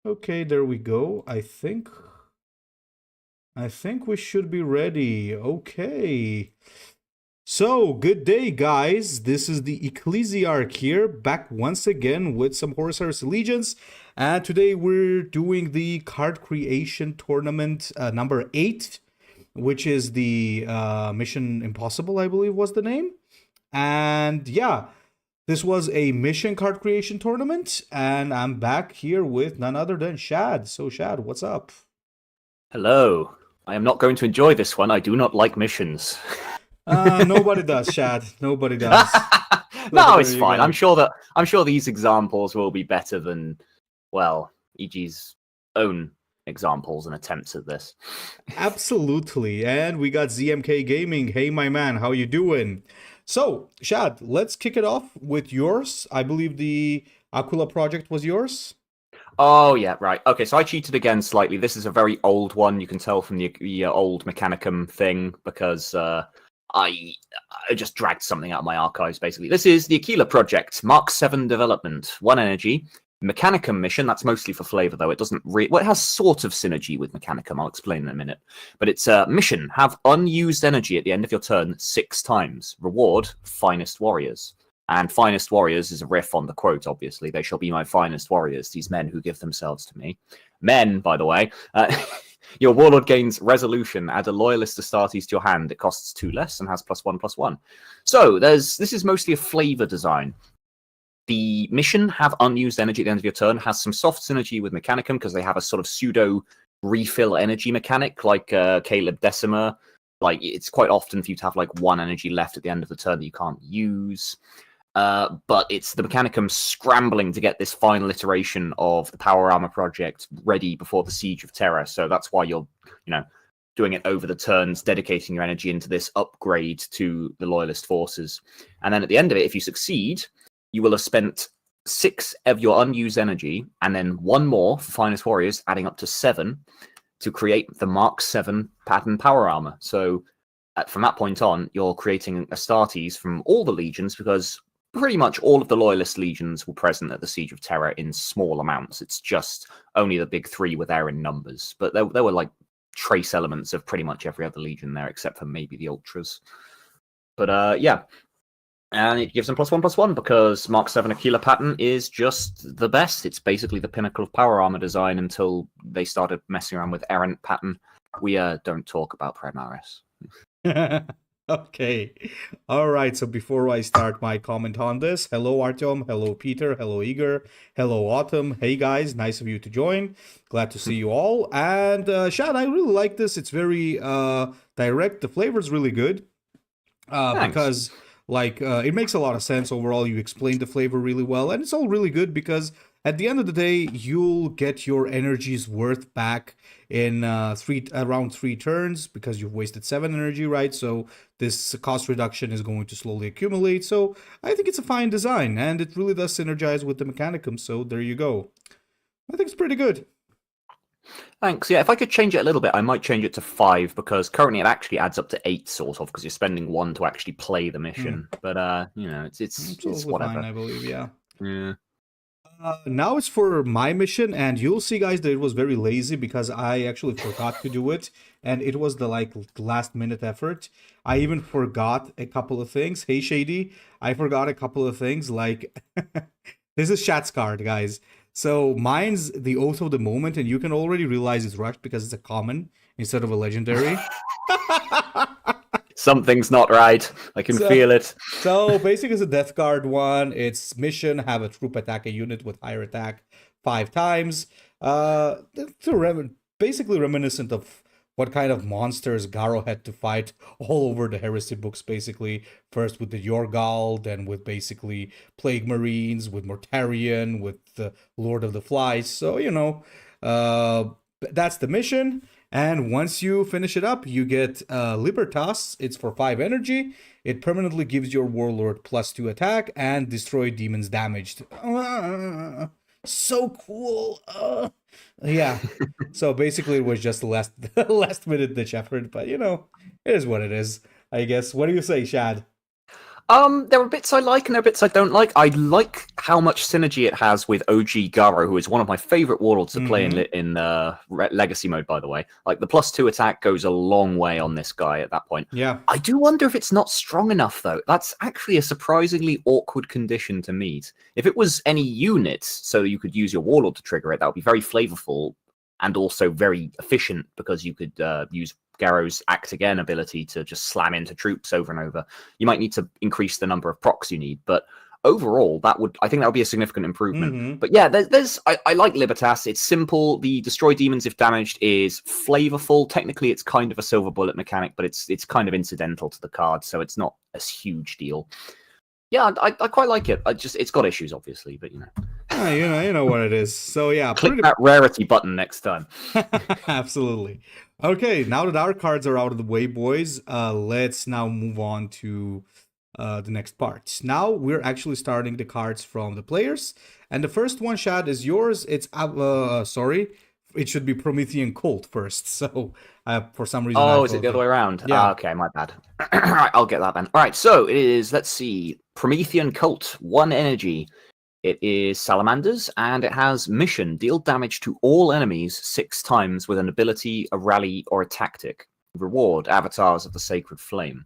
Okay, there we go. I think we should be ready. Okay. So, good day, guys. This is the Ecclesiarch here, back once again with some Horus Allegiance. And today we're doing the card creation tournament number 8, which is the Mission Impossible, I believe was the name. And yeah, this was a mission card creation tournament, and I'm back here with none other than Shad. So, Shad, what's up? Hello. I am not going to enjoy this one. I do not like missions. Nobody does, Shad. Nobody does. So No, there it's you fine. go. I'm sure these examples will be better than, well, EG's own examples and attempts at this. Absolutely. And we got ZMK Gaming. Hey, my man, how you doing? So, Shad, let's kick it off with yours. I believe the Aquila project was yours. Oh yeah, right. Okay, so I cheated again slightly. This is a very old one. You can tell from the old Mechanicum thing because I just dragged something out of my archives. Basically, this is the Aquila project, Mark 7 development, 1 energy. Mechanicum mission, that's mostly for flavor, though. It doesn't well, it has sort of synergy with Mechanicum. I'll explain in a minute. But it's a mission. Have unused energy at the end of your turn 6 times. Reward, finest warriors. And finest warriors is a riff on the quote, obviously. They shall be my finest warriors, these men who give themselves to me. Men, by the way. Your warlord gains resolution. Add a loyalist Astartes to your hand. It costs 2 less and has +1/+1. So this is mostly a flavor design. The mission, have unused energy at the end of your turn, has some soft synergy with Mechanicum because they have a sort of pseudo refill energy mechanic like Caleb Decimer. Like, it's quite often for you to have like 1 energy left at the end of the turn that you can't use. But it's the Mechanicum scrambling to get this final iteration of the Power Armor project ready before the Siege of Terra. So that's why you're, doing it over the turns, dedicating your energy into this upgrade to the Loyalist forces. And then at the end of it, if you succeed, you will have spent 6 of your unused energy and then 1 more for Finest Warriors, adding up to 7 to create the Mark 7 pattern Power Armor. So from that point on, you're creating Astartes from all the legions because pretty much all of the Loyalist legions were present at the Siege of Terra in small amounts. It's just only the big 3 were there in numbers. But there were like trace elements of pretty much every other legion there, except for maybe the Ultras. But yeah. And it gives them +1/+1 because Mark 7 Aquila pattern is just the best. It's basically the pinnacle of power armor design until they started messing around with errant pattern. We don't talk about Primaris. Okay. All right. So before I start my comment on this, hello Artyom, hello Peter, hello Igor, hello Autumn. Hey guys, nice of you to join. Glad to see you all. And Shad, I really like this. It's very direct. The flavor's really good. Because it makes a lot of sense overall. You explained the flavor really well, and it's all really good because at the end of the day, you'll get your energy's worth back in around 3 turns because you've wasted 7 energy, right? So this cost reduction is going to slowly accumulate. So I think it's a fine design, and it really does synergize with the Mechanicum. So there you go. I think it's pretty good. Thanks. Yeah, if I could change it a little bit, I might change it to 5 because currently it actually adds up to 8, sort of, because you're spending 1 to actually play the mission. But it's whatever. Fine, I believe. Yeah. Yeah. Now it's for my mission, and you'll see, guys, that it was very lazy because I actually forgot to do it, and it was the last minute effort. I even forgot a couple of things. Hey, Shady, I forgot a couple of things. Like this is Shat's card, guys. So mine's the Oath of the Moment, and you can already realize it's rushed because it's a common instead of a legendary. Something's not right. I can feel it. So basically, it's a Death Guard one. It's mission, have a troop attack a unit with higher attack 5 times. Basically reminiscent of what kind of monsters Garo had to fight all over the Heresy books, basically. First with the Yorgal, then with basically Plague Marines, with Mortarion, with the Lord of the Flies. So, that's the mission. And once you finish it up, you get Libertas. It's for 5 energy. It permanently gives your warlord +2 attack and destroy demons damaged. So cool. Yeah. So basically, it was just the last minute ditch effort, but it is what it is, I guess. What do you say, Shad? There are bits I like and there are bits I don't like. I like how much synergy it has with OG Garo, who is one of my favorite warlords to play in Legacy mode, by the way. Like, the +2 attack goes a long way on this guy at that point. Yeah. I do wonder if it's not strong enough, though. That's actually a surprisingly awkward condition to meet. If it was any units, so you could use your warlord to trigger it, that would be very flavorful and also very efficient, because you could use Garo's Act Again ability to just slam into troops over and over. You might need to increase the number of procs you need, but overall, I think that would be a significant improvement. But yeah, I like Libertas. It's simple. The destroy demons if damaged is flavorful. Technically, it's kind of a silver bullet mechanic, but it's kind of incidental to the card, so it's not a huge deal. Yeah, I quite like it. It's got issues, obviously, but you know. You know what it is. So yeah, click that rarity button next time. Absolutely. Okay, now that our cards are out of the way, boys, let's now move on to the next part. Now we're actually starting the cards from the players, and the first one, Shad, is yours. It's sorry, it should be Promethean Cult first. So for some reason, is it the other way around? Yeah. Okay, my bad. All right, I'll get that then. All right, so it is. Let's see, Promethean Cult, 1 energy. It is Salamanders, and it has mission: deal damage to all enemies 6 times with an ability, a rally, or a tactic. Reward: Avatars of the Sacred Flame.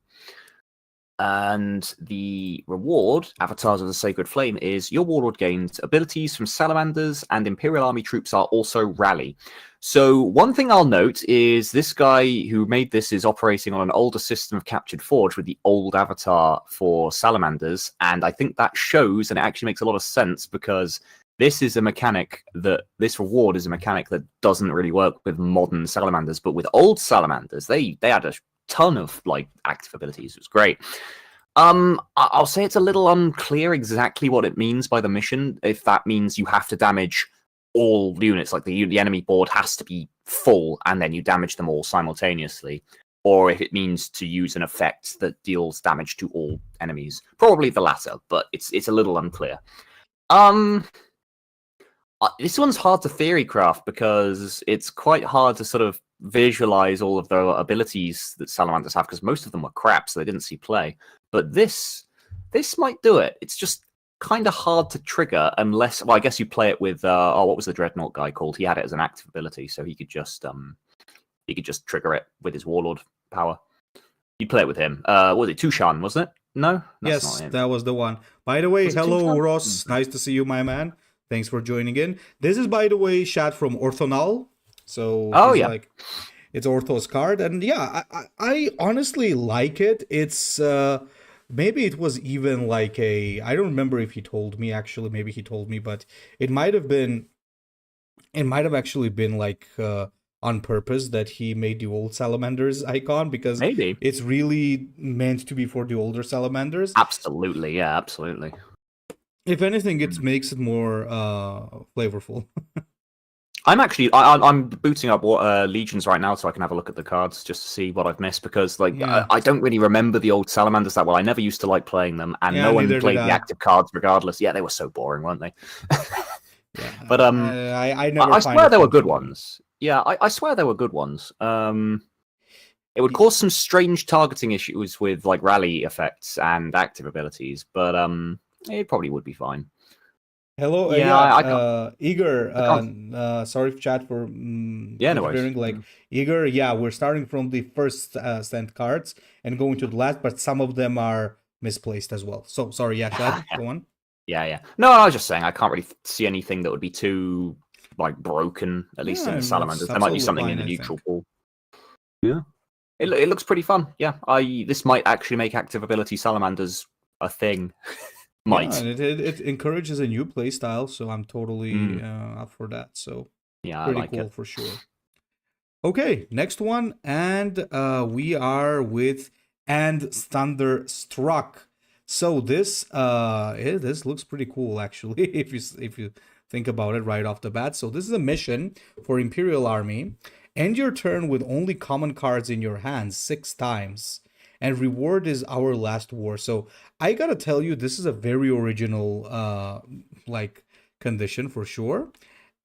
And the reward, Avatars of the Sacred Flame, is your warlord gains abilities from Salamanders, and Imperial Army troops are also rally. So one thing I'll note is this guy who made this is operating on an older system of Captured Forge with the old avatar for Salamanders, and I think that shows, and it actually makes a lot of sense, because this reward is a mechanic that doesn't really work with modern Salamanders, but with old Salamanders, they had a ton of active abilities. It was great. I'll say it's a little unclear exactly what it means by the mission. If that means you have to damage all units, like the enemy board has to be full, and then you damage them all simultaneously, or if it means to use an effect that deals damage to all enemies. Probably the latter, but it's a little unclear. This one's hard to theory craft because it's quite hard to sort of visualize all of the abilities that Salamanders have, because most of them were crap, so they didn't see play. But this might do it. It's just kind of hard to trigger unless, well, I guess you play it with what was the Dreadnought guy called? He had it as an active ability, so he could just trigger it with his warlord power. You'd play it with him. Was it Tushan, wasn't it? No? That's yes, that was the one. By the way, hello Ross. Nice to see you, my man. Thanks for joining in. This is, by the way, Shad from Orthonal. So it's Ortho's card, and yeah, I honestly like it. It's maybe it was even I don't remember if he told me, actually. Maybe he told me, but it might have actually been on purpose that he made the old Salamanders icon, because maybe it's really meant to be for the older Salamanders. Absolutely, yeah, absolutely. If anything, it makes it more flavorful. I'm booting up Legions right now so I can have a look at the cards just to see what I've missed, because I don't really remember the old Salamanders that well. I never used to like playing them, and no one played the active cards regardless. Yeah, they were so boring, weren't they? Yeah, but I swear there were good ones. Yeah, I swear there were good ones. It would cause some strange targeting issues with rally effects and active abilities, but it probably would be fine. Hello, Igor. Sorry, chat for no Igor. Yeah, we're starting from the first sent cards and going to the last, but some of them are misplaced as well. So sorry, chat. Go on. Yeah. No, I was just saying I can't really see anything that would be too broken. At least in the Salamanders, there might be something in the neutral pool. Yeah, it looks pretty fun. Yeah, this might actually make active ability Salamanders a thing. Might. Yeah, and it encourages a new play style, so I'm totally up for that. So yeah, pretty I like cool it. For sure. Okay, next one, and we are with And Thunderstruck. So this this looks pretty cool, actually, if you think about it right off the bat. So this is a mission for Imperial Army. End your turn with only common cards in your hands 6 times. And reward is Our Last War. So I gotta tell you, this is a very original condition for sure.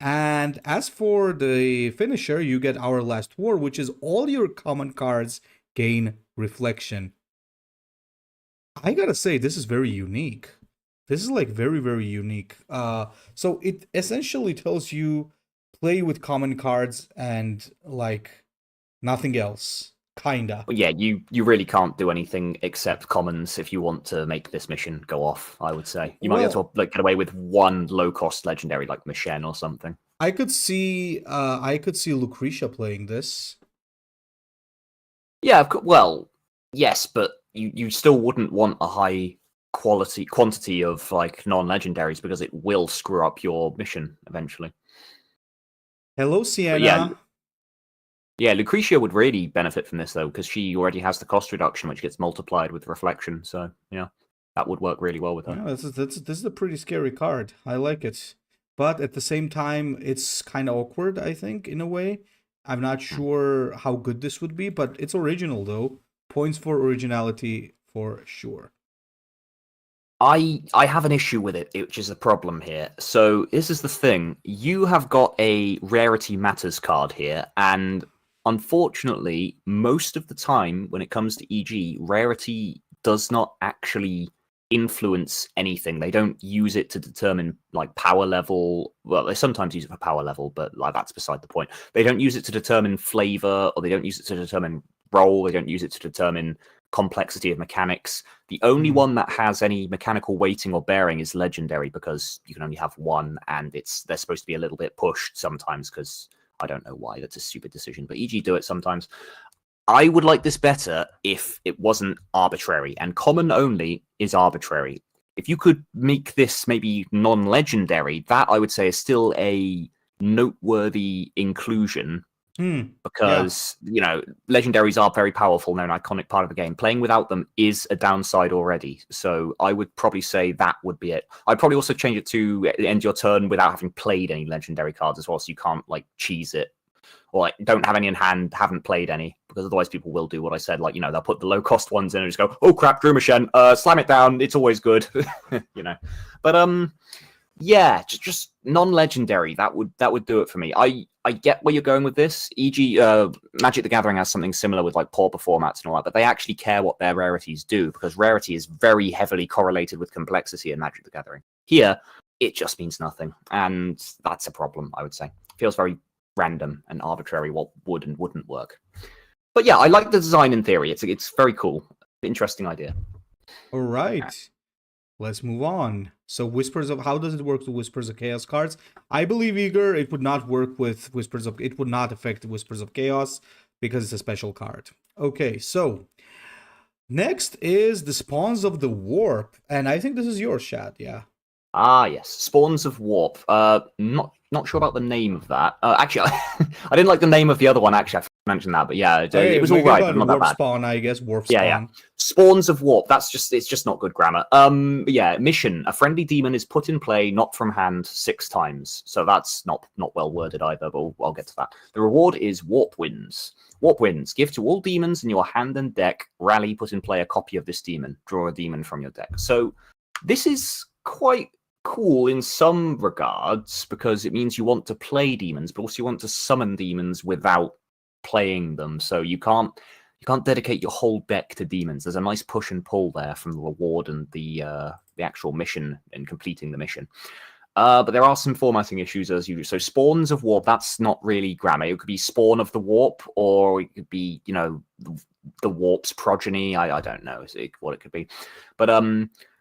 And as for the finisher, you get Our Last War, which is all your common cards gain reflection. I gotta say, this is very unique. This is like very, very unique. So it essentially tells you play with common cards and like nothing else. Kinda. But yeah, you really can't do anything except commons if you want to make this mission go off. I would say you might be able Well, to like get away with one low cost legendary like Mishen or something. I could see Lucretia playing this. Yeah, well, yes, but you still wouldn't want a high quantity of like non-legendaries because it will screw up your mission eventually. Hello, But yeah, Sienna. yeah, Lucretia would really benefit from this though because she already has the cost reduction which gets multiplied with reflection. So yeah, that would work really well with her. Yeah, this is a pretty scary card. I like it. But at the same time, it's kind of awkward, I think, in a way. I'm not sure how good this would be, but it's original though. Points for originality for sure. I have an issue with it, which is a problem here. So this is the thing: you have got a rarity matters card here, and unfortunately, most of the time when it comes to EG, rarity does not actually influence anything. They don't use it to determine like power level. Well, they sometimes use it for power level, but like that's beside the point. They don't use it to determine flavor, or they don't use it to determine role. They don't use it to determine complexity of mechanics. The only Mhm. one that has any mechanical weighting or bearing is legendary because you can only have one, and they're supposed to be a little bit pushed sometimes because I don't know why. That's a stupid decision, but EG do it sometimes. I would like this better if it wasn't arbitrary, and common only is arbitrary. If you could make this maybe non-legendary, that I would say is still a noteworthy inclusion Yeah. because legendaries are very powerful, they're an iconic part of the game. Playing without them is a downside already, so I would probably say that would be it. I'd probably also change it to end your turn without having played any legendary cards as well, so you can't like cheese it or like don't have any in hand, haven't played any, because otherwise people will do what I said, like they'll put the low cost ones in and just go, oh crap, Drew Mishen, slam it down, it's always good. But yeah, just non-legendary. That would do it for me. I get where you're going with this. E.g., Magic the Gathering has something similar with like pauper formats and all that, but they actually care what their rarities do because rarity is very heavily correlated with complexity in Magic the Gathering. Here, it just means nothing, and that's a problem. I would say it feels very random and arbitrary what would and wouldn't work. But yeah, I like the design in theory. It's very cool, interesting idea. All right. Let's move on. So Whispers of how does it work with Whispers of Chaos cards? I believe Eager, it would not work with Whispers of it would not affect Whispers of Chaos because it's a special card. Okay, so next is the Spawns of the Warp, and I think this is your Shad, yeah. Ah, yes, Spawns of Warp. Not sure about the name of that. Actually, I didn't like the name of the other one. Actually, I mentioned that, but yeah, Okay, it was we all can right, call but it not that Warp bad. Spawn, I guess. Warp Yeah. Spawn. Spawns of Warp. It's just not good grammar. But yeah, mission: a friendly demon is put in play, not from hand, 6 times. So that's not well worded either, but I'll get to that. The reward is Warp Winds. Warp Winds. Give to all demons in your hand and deck. Rally, put in play a copy of this demon. Draw a demon from your deck. So this is quite cool in some regards because it means you want to play demons, but also you want to summon demons without playing them. So you can't dedicate your whole deck to demons. There's a nice push and pull there from the reward and the actual mission and completing the mission. But there are some formatting issues as usual. So spawns of warp, that's not really grammar. It could be spawn of the warp, or it could be, the warp's progeny. I don't know what it could be. But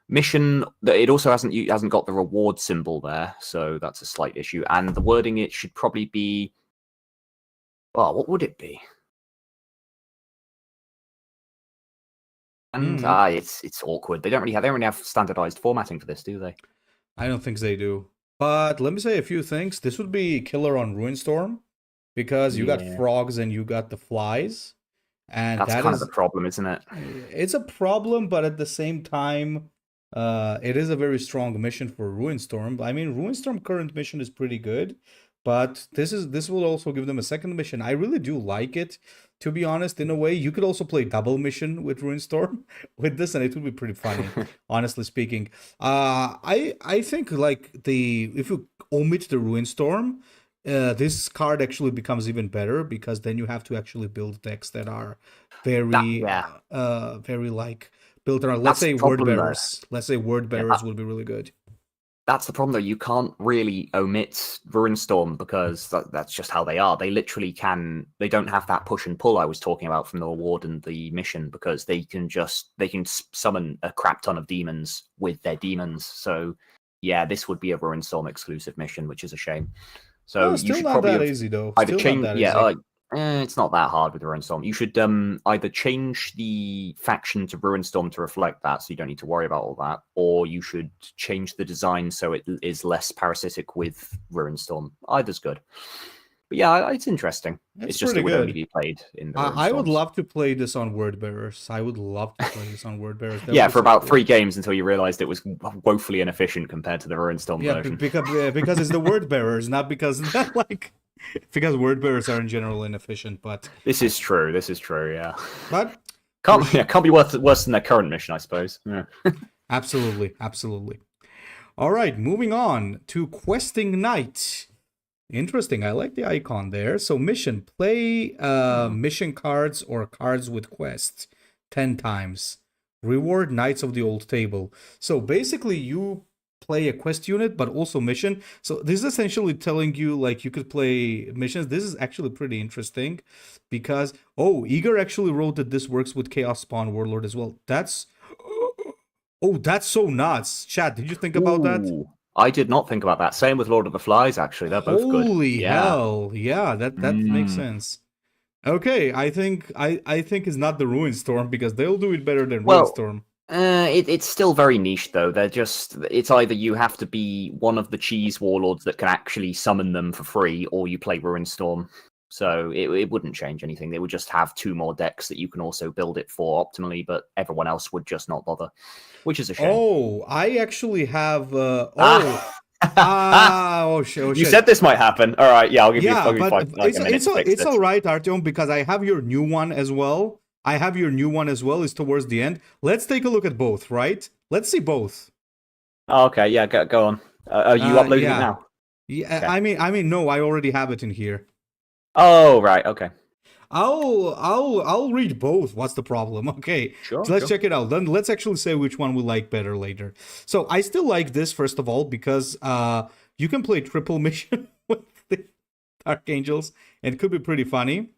mission, it also hasn't got the reward symbol there, so that's a slight issue. And the wording, it should probably be, oh, what would it be? And it's awkward. They don't really have standardized formatting for this, do they? I don't think they do. But let me say a few things. This would be killer on Ruinstorm because you got Yeah, frogs and you got the flies. And that's that kind of the is problem, isn't it? it's a problem, but at the same time, it is a very strong mission for Ruinstorm. I mean, Ruinstorm current mission is pretty good, but this will also give them a second mission. I really do like it, to be honest. In a way, you could also play double mission with Ruinstorm with this, and it would be pretty funny, honestly speaking. I think like if you omit the Ruinstorm. This card actually becomes even better because then you have to actually build decks that are very Yeah. very like built around. Let's That's say the word problem, though. bearers. Let's say word bearers would be really good. That's the problem, though. You can't really omit Ruinstorm because that's just how they are. They literally can. They don't have that push and pull I was talking about from the reward and the mission because they can summon a crap ton of demons with their demons. So yeah, this would be a Ruinstorm exclusive mission, which is a shame. So you Still should not probably that have easy though. either Still not change. that Yeah, easy. it's not that hard with Ruinstorm. You should either change the faction to Ruinstorm to reflect that, so you don't need to worry about all that, or you should change the design so it is less parasitic with Ruinstorm. Either's good. But yeah, it's interesting. It's just pretty it would good. only be played in the I would Ruinstorms. love to play this on word bearers. I would love to play this on word bearers. Yeah, for about 3 games until you realized it was woefully inefficient compared to the Ruinstorm version. Because it's the word bearers, not because because word bearers are in general inefficient. But this is true. Yeah, but can't be worse than their current mission, I suppose. Yeah. Absolutely. All right, moving on to Questing Knight. Interesting. I like the icon there. So mission, play mission cards or cards with quests 10 times. Reward Knights of the Old Table. So basically you play a quest unit, but also mission. So this is essentially telling you like you could play missions. This is actually pretty interesting because, Eager actually wrote that this works with Chaos Spawn Warlord as well. That's so nuts. Chat, did you think about that? I did not think about that. Same with Lord of the Flies, actually. They're both good. Holy hell. Yeah, that makes sense. Okay, I think it's not the Ruinstorm because they'll do it better than Ruinstorm. It's still very niche though. It's either you have to be one of the cheese warlords that can actually summon them for free, or you play Ruinstorm. So it wouldn't change anything. They would just have 2 more decks that you can also build it for optimally, but everyone else would just not bother, which is a shame. Oh, I actually have. Shit. You said this might happen. All right, yeah, I'll give you. But it's all right, Artyom, because I have your new one as well. It's towards the end. Let's take a look at both. Right? Let's see both. Oh, okay, yeah, go on. Are you uploading it now? Yeah, okay. I mean, no, I already have it in here. Oh, right, okay. I'll read both. What's the problem? Okay, sure. So let's check it out. Then let's actually say which one we like better later. So I still like this first of all because you can play triple mission with the Archangels, and it could be pretty funny.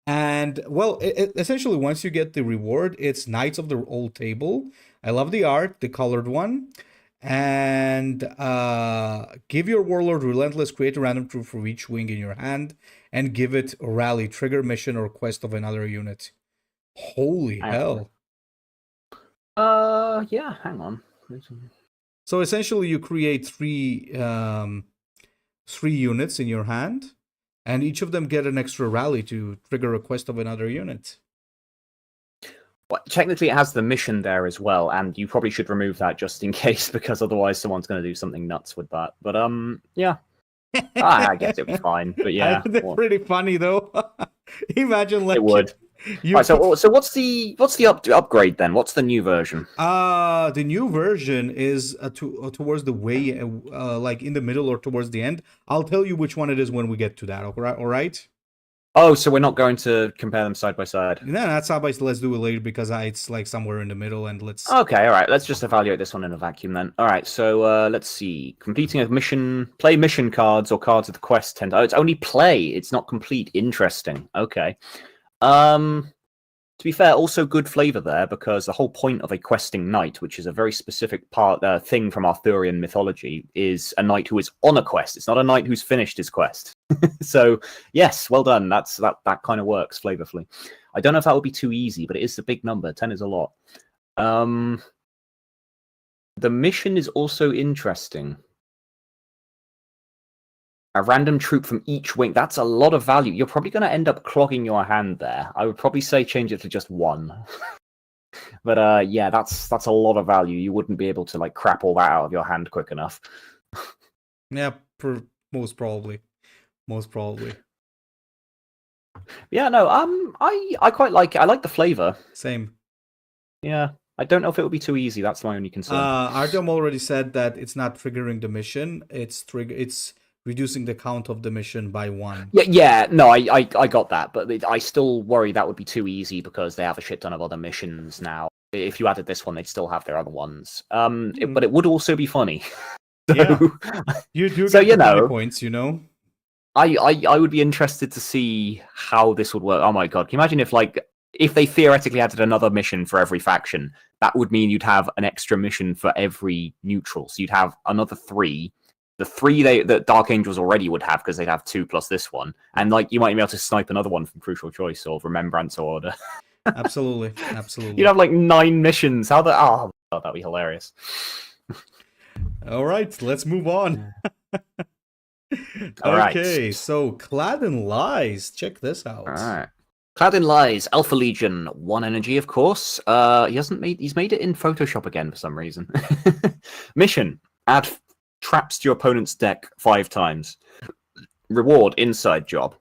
And well, essentially once you get the reward, it's Knights of the Old Table. I love the art, the colored one. And give your warlord relentless, create a random troop for each wing in your hand, and give it a rally, trigger, mission, or quest of another unit. Holy hell. Yeah, hang on. So essentially you create 3 units in your hand, and each of them get an extra rally to trigger a quest of another unit. Well, technically, it has the mission there as well, and you probably should remove that just in case, because otherwise someone's going to do something nuts with that. But yeah, I guess it was fine. But yeah, they're pretty funny though. Imagine like it would. Right, so what's the upgrade then? What's the new version? The new version is towards the way, like in the middle or towards the end. I'll tell you which one it is when we get to that. All right. Oh, so we're not going to compare them side by side? No, not side by side. Let's do it later because it's like somewhere in the middle, and let's. Okay, all right. Let's just evaluate this one in a vacuum then. All right, so let's see. Completing a mission, play mission cards or cards of the quest 10. Oh, it's only play. It's not complete. Interesting. Okay. To be fair, also good flavor there because the whole point of a questing knight, which is a very specific thing from Arthurian mythology, is a knight who is on a quest. It's not a knight who's finished his quest. So yes, well done. That kind of works flavorfully. I don't know if that would be too easy, but it is a big number. 10 is a lot. The mission is also interesting. A random troop from each wing. That's a lot of value. You're probably going to end up clogging your hand there. I would probably say change it to just 1. But yeah, that's a lot of value. You wouldn't be able to like crap all that out of your hand quick enough. Yeah, most probably. Yeah, no. I quite like it. I like the flavor. Same. Yeah. I don't know if it would be too easy. That's my only concern. Artyom already said that it's not triggering the mission. It's reducing the count of the mission by 1. Yeah. No, I got that, but I still worry that would be too easy because they have a shit ton of other missions now. if you added this one, they'd still have their other ones. But it would also be funny. Yeah, you do So, get the funny points, you know. I would be interested to see how this would work. Oh my god, can you imagine if they theoretically added another mission for every faction? That would mean you'd have an extra mission for every neutral. So you'd have another 3. The 3 that Dark Angels already would have, because they'd have 2 plus this one. And like you might be able to snipe another one from Crucial Choice or Remembrance or Order. Absolutely. You'd have like 9 missions. How the oh god, that'd be hilarious. All right, let's move on. All right. Okay, so Clad in Lies. Check this out. All right. Clad in Lies, Alpha Legion, 1 energy, of course. He's made it in Photoshop again for some reason. Mission: add traps to your opponent's deck 5 times. Reward: inside job.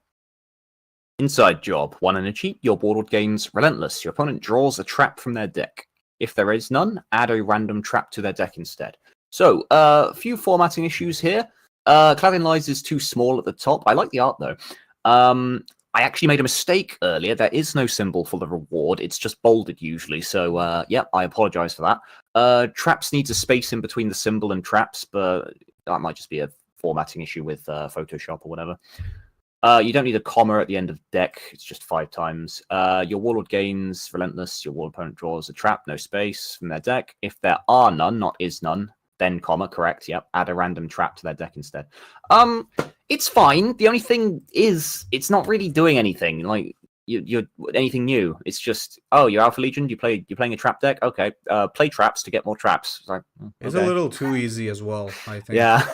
Inside job, 1 energy. Your warlord gains Relentless. Your opponent draws a trap from their deck. If there is none, add a random trap to their deck instead. So, a few formatting issues here. Clad in Lies is too small at the top. I like the art though. I actually made a mistake earlier. There is no symbol for the reward. It's just bolded usually. So, yeah, I apologize for that. Traps needs a space in between the symbol and traps, but that might just be a formatting issue with Photoshop or whatever. You don't need a comma at the end of deck. It's just 5 times. Your warlord gains Relentless. Your warlord opponent draws a trap, no space, from their deck. If there are none, not is none, then comma, correct, yep. Add a random trap to their deck instead. It's fine. The only thing is, it's not really doing anything. Like, you're anything new. It's just, oh, you're Alpha Legion, you're playing a trap deck? Okay, play traps to get more traps. It's like, okay. It's a little too easy as well, I think. Yeah.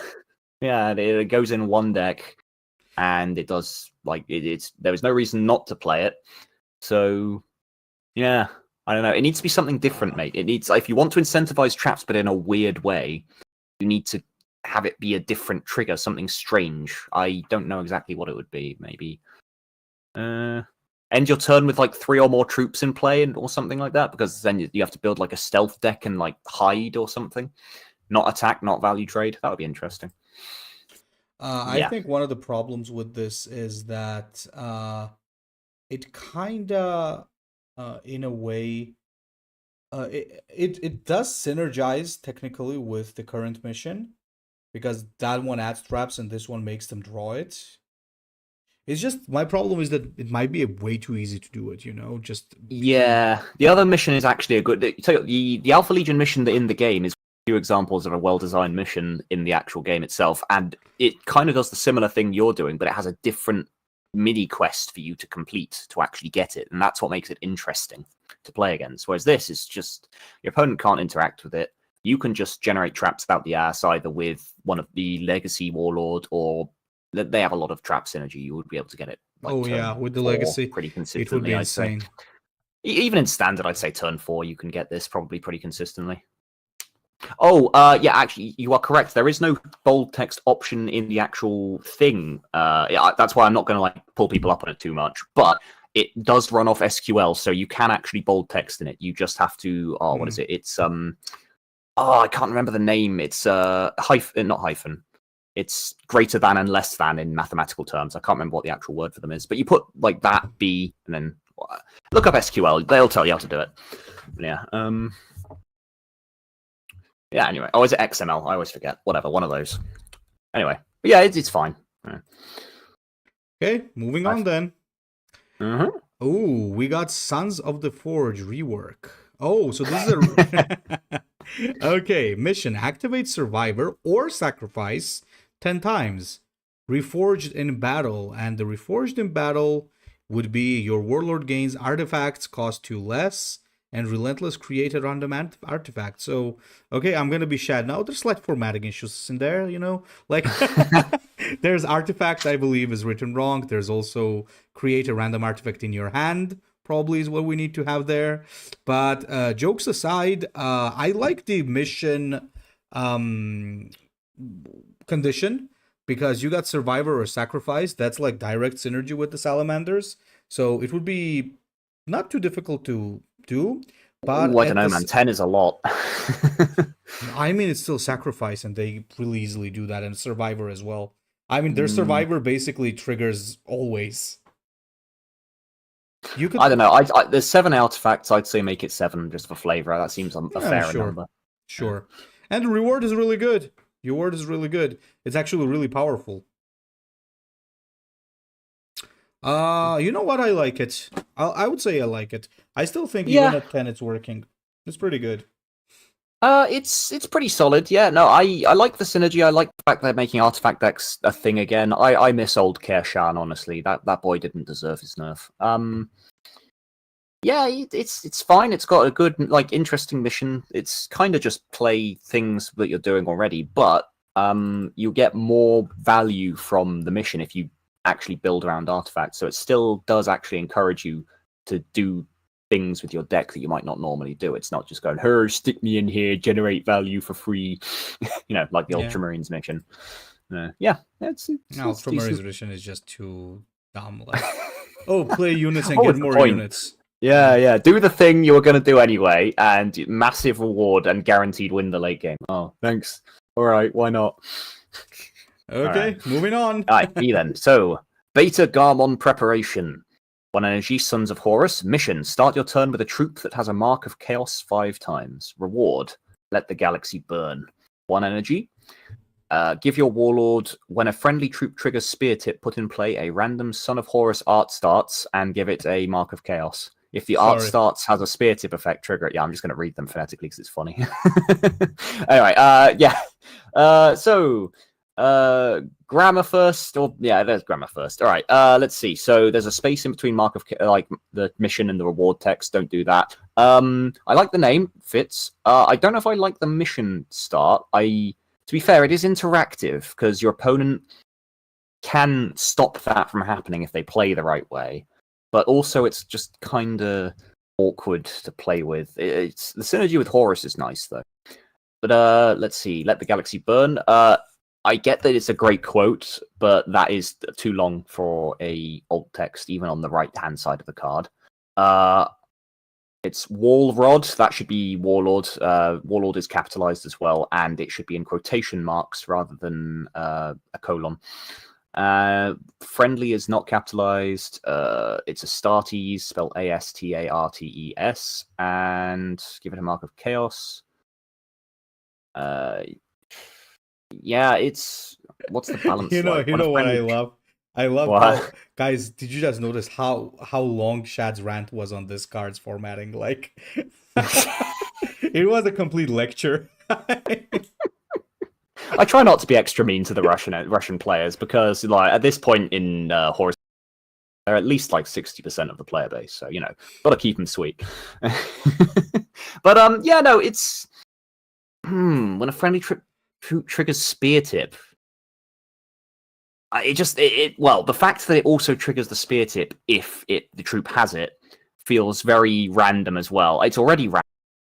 Yeah, it goes in one deck, and it does, like, there is no reason not to play it. So, yeah. I don't know. It needs to be something different, mate. It needs, if you want to incentivize traps, but in a weird way, you need to have it be a different trigger, something strange. I don't know exactly what it would be. Maybe end your turn with like 3 or more troops in play, or something like that, because then you have to build like a stealth deck and like hide or something. Not attack, not value trade. That would be interesting. I think one of the problems with this is that it kind of, in a way, it does synergize technically with the current mission, because that one adds traps and this one makes them draw it. It's just, my problem is that it might be way too easy to do it, you know? Just yeah. The other mission is actually a good. The Alpha Legion mission in the game is a few examples of a well-designed mission in the actual game itself, and it kind of does the similar thing you're doing, but it has a different mini quest for you to complete to actually get it, and that's what makes it interesting to play against. Whereas this is just, your opponent can't interact with it. You can just generate traps out the ass, either with one of the Legacy Warlord, or they have a lot of trap synergy. You would be able to get it. Like, with the Legacy, pretty consistently. it would be insane. I'd say. Even in standard, I'd say turn 4 you can get this probably pretty consistently. Oh, yeah, actually, you are correct. There is no bold text option in the actual thing. Yeah, that's why I'm not going to like pull people up on it too much. But it does run off SQL, so you can actually bold text in it. You just have to. Oh, what is it? It's I can't remember the name. It's not hyphen. It's greater than and less than in mathematical terms. I can't remember what the actual word for them is. But you put like that B and then look up SQL. They'll tell you how to do it. Yeah. Yeah, anyway. Oh, is it XML? I always forget. Whatever, one of those. Anyway. But yeah, it's fine. Yeah. Okay, moving on then. Mm-hmm. Oh, we got Sons of the Forge rework. Oh, so this is a... Okay, mission. Activate Survivor or Sacrifice 10 times. Reforged in battle. And the Reforged in battle would be your Warlord gains artifacts, cost 2 less, and Relentless create a random artifact. So, okay, I'm going to be shad now. There's slight formatting issues in there, you know? Like, there's artifact, I believe, is written wrong. There's also create a random artifact in your hand, probably is what we need to have there. But jokes aside, I like the mission condition, because you got Survivor or Sacrifice. That's like direct synergy with the Salamanders. So it would be not too difficult to do. But I don't know, man. 10 is a lot. I mean, it's still Sacrifice, and they really easily do that, and Survivor as well. I mean, their Survivor basically triggers always. You could. I don't know. There's 7 artifacts. I'd say make it 7 just for flavor. That seems a Yeah, fairer sure. number. Sure. And the reward is really good. Your word is really good. It's actually really powerful. You know what? I like it. I would say I like it. I still think even at 10 it's working. It's pretty good. It's pretty solid. Yeah, no, I like the synergy. I like the fact they're making artifact decks a thing again. I miss old Kershan, honestly. That boy didn't deserve his nerf. Yeah, it's fine. It's got a good, like, interesting mission. It's kind of just play things that you're doing already, but you get more value from the mission if you actually build around artifacts. So it still does actually encourage you to do things with your deck that you might not normally do. It's not just going, "Her, stick me in here, generate value for free," like the Ultramarines mission. Yeah, it's Ultramarines mission is just too dumb. Like, play units and What get was the more point? units. Yeah. Do the thing you were going to do anyway, and massive reward and guaranteed win the late game. Oh, thanks. All right, why not? Okay, moving on. All right, me then. So, Beta Garmon preparation. 1 energy, Sons of Horus. Mission: start your turn with a troop that has a mark of chaos 5 times. Reward: let the galaxy burn. 1 energy. Give your warlord, when a friendly troop triggers spear tip, put in play a random Son of Horus art starts and give it a mark of chaos. If the art starts has a spear tip effect, trigger it. Yeah, I'm just going to read them phonetically because it's funny. Anyway, so grammar first, there's grammar first. All right, let's see. So there's a space in between mark of like the mission and the reward text. Don't do that. I like the name, fits. I don't know if I like the mission start. To be fair, it is interactive because your opponent can stop that from happening if they play the right way. But also, it's just kind of awkward to play with. It's the synergy with Horus is nice though. But let's see. Let the galaxy burn. I get that it's a great quote, but that is too long for a alt text, even on the right-hand side of the card. It's Wall Rod. That should be Warlord. Warlord is capitalized as well, and it should be in quotation marks rather than a colon. Friendly is not capitalized. It's Astartes, spelled Astartes, and give it a mark of chaos. It's what's the balance? You know what I love? I love what? how, guys, did you just notice how long Shad's rant was on this card's formatting? Like, it was a complete lecture. I try not to be extra mean to the Russian players because, like, at this point in Horus, they're at least like 60% of the player base, so got to keep them sweet. But it's when a friendly triggers spear tip. The fact that it also triggers the spear tip if the troop has it feels very random as well. It's already random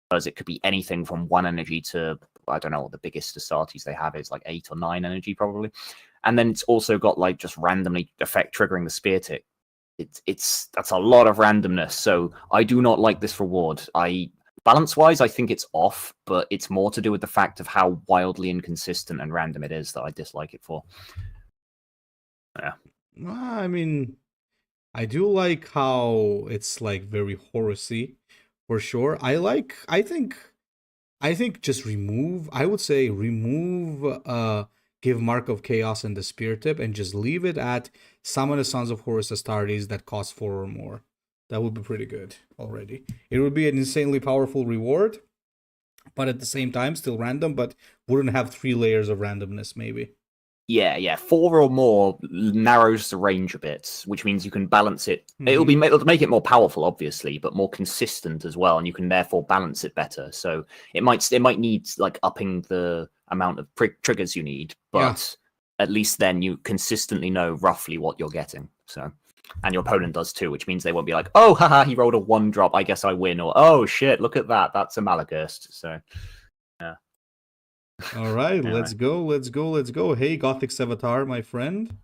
because it could be anything from 1 energy to, I don't know what the biggest Astartes they have is, like 8 or 9 energy probably, and then it's also got like just randomly effect triggering the spear tip. That's a lot of randomness. So I do not like this reward. Balance-wise, I think it's off, but it's more to do with the fact of how wildly inconsistent and random it is that I dislike it for. Yeah. I mean, I do like how it's like very Horusy, for sure. I think just remove, I would say remove give Mark of Chaos and the Spear Tip and just leave it at summon a Sons of Horus Astartes that cost 4 or more. That would be pretty good already. It would be an insanely powerful reward, but at the same time still random, but wouldn't have 3 layers of randomness maybe. Yeah. 4 or more narrows the range a bit, which means you can balance it. It'll make it more powerful, obviously, but more consistent as well, and you can therefore balance it better. So it might need like upping the amount of triggers you need, but at least then you consistently know roughly what you're getting. So, and your opponent does too, which means they won't be like, "Oh, haha, he rolled a 1-drop. I guess I win," or "Oh shit, look at that. That's a Malagurst." So, yeah. All right, let's go. Hey, Gothic Avatar, my friend.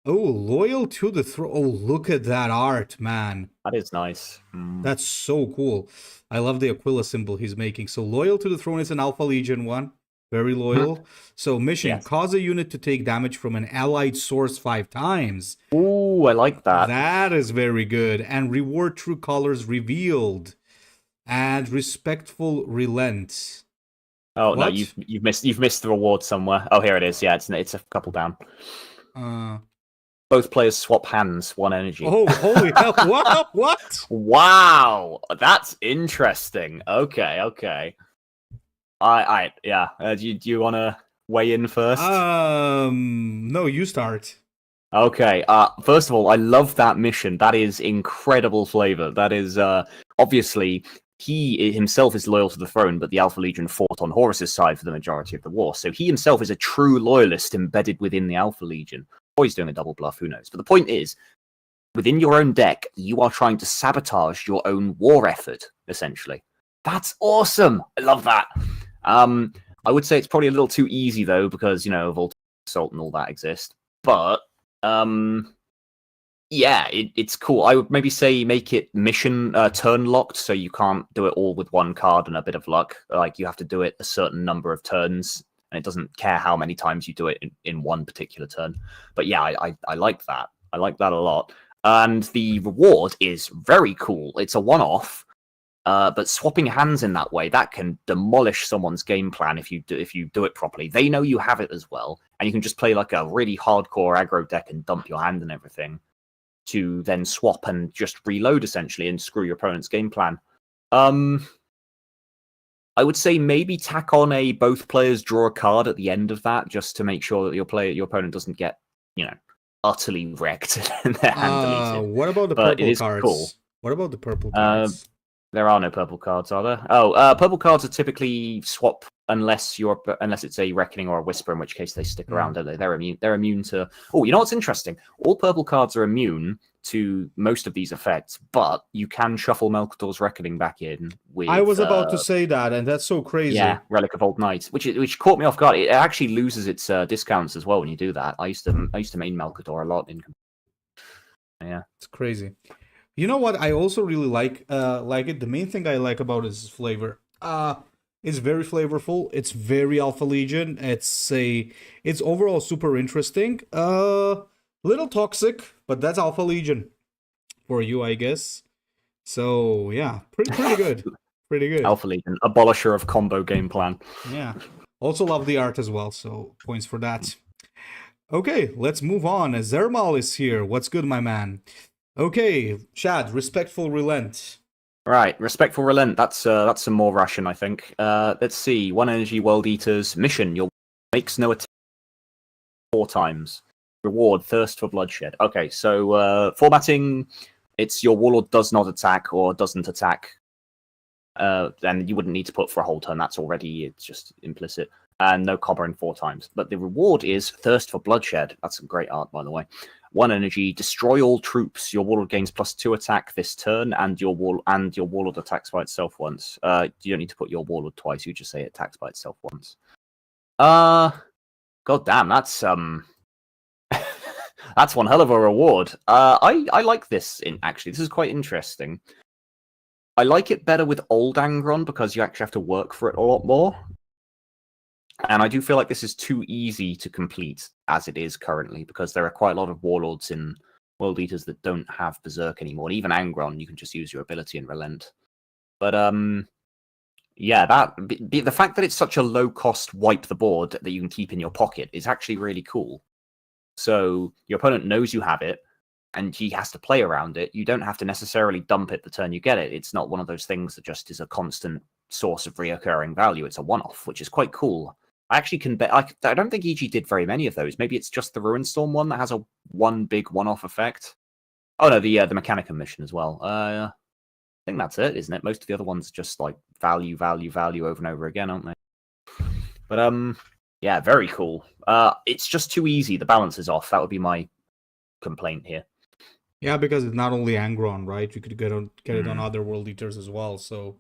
Oh, loyal to the throne. Oh, look at that art, man. That is nice. That's so cool. I love the Aquila symbol he's making. So loyal to the throne is an Alpha Legion one. Very loyal. So mission, cause a unit to take damage from an allied source 5 times. Ooh, Ooh, I like that. That is very good. And reward true colors revealed. And respectful relent. Oh no, What? you've missed the reward somewhere. Oh, here it is. Yeah, it's a couple down. Uh Both players swap hands, 1 energy. oh, holy hell. What? What? Wow, that's interesting. Okay. Yeah. Do you want to weigh in first? No, you start. Okay. First of all, I love that mission. That is incredible flavor. That is obviously he himself is loyal to the throne, but the Alpha Legion fought on Horus's side for the majority of the war. So he himself is a true loyalist embedded within the Alpha Legion. Or he's doing a double bluff, who knows? But the point is, within your own deck, you are trying to sabotage your own war effort, essentially. That's awesome. I love that. I would say it's probably a little too easy though, because Volta Assault and all that exist. But yeah, it's cool. I would maybe say make it mission turn locked, so you can't do it all with one card and a bit of luck. Like you have to do it a certain number of turns, and it doesn't care how many times you do it in one particular turn. But yeah, I like that. I like that a lot. And the reward is very cool. It's a one-off, but swapping hands in that way, that can demolish someone's game plan if you do it properly. They know you have it as well, and you can just play like a really hardcore aggro deck and dump your hand and everything to then swap and just reload essentially and screw your opponent's game plan. I would say maybe tack on a both players draw a card at the end of that, just to make sure that your opponent doesn't get utterly wrecked and their hand deleted. What about the But purple it is cards? cool. What about the purple cards? There are no purple cards, are there? Oh, purple cards are typically swap unless it's a Reckoning or a Whisper, in which case they stick around, don't they? They're immune to. Oh, you know what's interesting? All purple cards are immune to most of these effects, but you can shuffle Melkador's Reckoning back in with. I was about to say that, and that's so crazy. Yeah, Relic of Old Night, which caught me off guard. It actually loses its discounts as well when you do that. I used to main Melkador a lot in. Yeah, it's crazy. You know what? I also really like it. The main thing I like about it is flavor. It's very flavorful. It's very Alpha Legion. It's overall super interesting. Little toxic, but that's Alpha Legion for you, I guess. So yeah, pretty good. Pretty good. Alpha Legion, abolisher of combo game plan. Yeah. Also love the art as well, so points for that. Okay, let's move on. Zermal is here. What's good, my man? Okay, Shad, respectful relent. Right, respectful relent. That's some more Russian, I think. Let's see. 1 energy World Eaters mission. Your makes no attack 4 times. Reward thirst for bloodshed. Okay, so formatting. It's your warlord does not attack or doesn't attack. Then you wouldn't need to put for a whole turn. It's just implicit. And no cobra 4 times. But the reward is thirst for bloodshed. That's some great art, by the way. 1 energy, destroy all troops. Your warlord gains +2 attack this turn, and your warlord attacks by itself once. You don't need to put your warlord twice. You just say it attacks by itself once. God damn, that's that's one hell of a reward. I like this. Actually, this is quite interesting. I like it better with old Angron because you actually have to work for it a lot more. And I do feel like this is too easy to complete as it is currently, because there are quite a lot of warlords in World Eaters that don't have Berserk anymore. And even Angron, you can just use your ability and relent. But yeah, the fact that it's such a low-cost wipe the board that you can keep in your pocket is actually really cool. So your opponent knows you have it, and he has to play around it. You don't have to necessarily dump it the turn you get it. It's not one of those things that just is a constant source of reoccurring value. It's a one-off, which is quite cool. I actually can bet. I don't think EG did very many of those. Maybe it's just the Ruinstorm one that has one big one-off effect. Oh no, the Mechanicum mission as well. I think that's it, isn't it? Most of the other ones are just like value over and over again, aren't they? But yeah, very cool. It's just too easy. The balance is off. That would be my complaint here. Yeah, because it's not only Angron, right? You could get it on other World Eaters as well. So,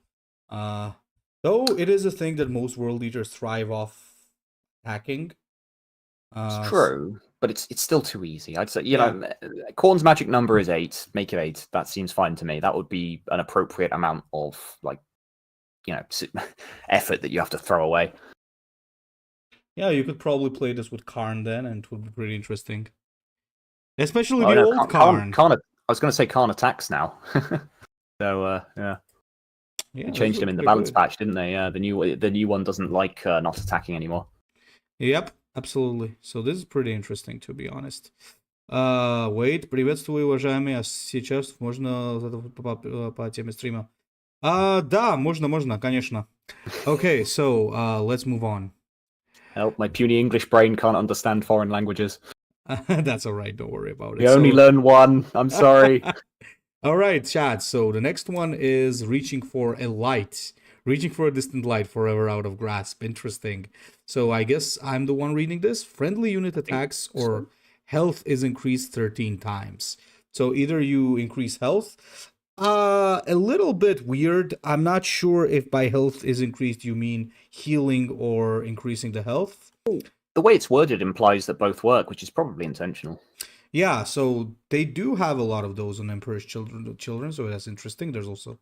though it is a thing that most World Eaters thrive off hacking. It's true, but it's still too easy. I'd say, Korn's magic number is 8. Make it 8. That seems fine to me. That would be an appropriate amount of effort that you have to throw away. Yeah, you could probably play this with Karn then, and it would be pretty interesting. especially Oh the no, old Karn. I was going to say Khan attacks now. So yeah, Yeah, they this changed him looks in the pretty balance good. patch, didn't they? Yeah, the new one doesn't like not attacking anymore. Yep, absolutely. So this is pretty interesting, to be honest. Wait, приветствую, уважаемые. А сейчас можно по теме стрима? Да, можно, конечно. Okay, so let's move on. Help, my puny English brain can't understand foreign languages. That's all right. Don't worry about it. We only So, learn one. I'm sorry. all right, chat. So the next one is reaching for a light, reaching for a distant light, forever out of grasp. Interesting. So I guess I'm the one reading this. Friendly unit I think attacks so. or health is increased 13 times. So either you increase health. A little bit weird. I'm not sure if by health is increased you mean healing or increasing the health. The way it's worded implies that both work, which is probably intentional. Yeah, so they do have a lot of those on Emperor's Children, so that's interesting. There's also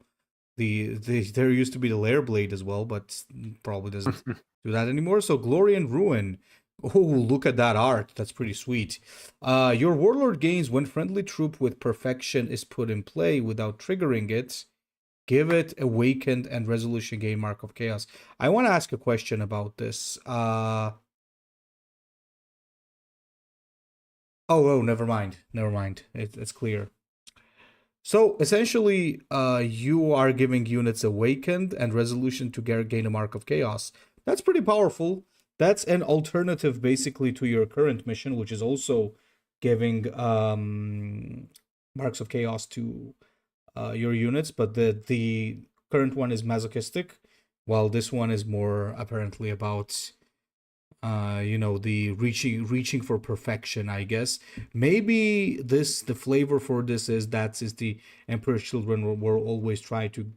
there used to be the Lair Blade as well, but probably doesn't do that anymore. So Glory and Ruin. Oh, look at that art. That's pretty sweet. Your Warlord gains when friendly troop with perfection is put in play without triggering it. Give it Awakened and Resolution gain Mark of Chaos. I want to ask a question about this. Oh, never mind. Never mind. It's clear. So essentially, you are giving units Awakened and Resolution to gain a Mark of Chaos. That's pretty powerful. That's an alternative basically to your current mission, which is also giving Marks of Chaos to your units, but the current one is masochistic, while this one is more apparently about the reaching for perfection, I guess. Maybe the flavor for this is that is the Emperor's Children will always try to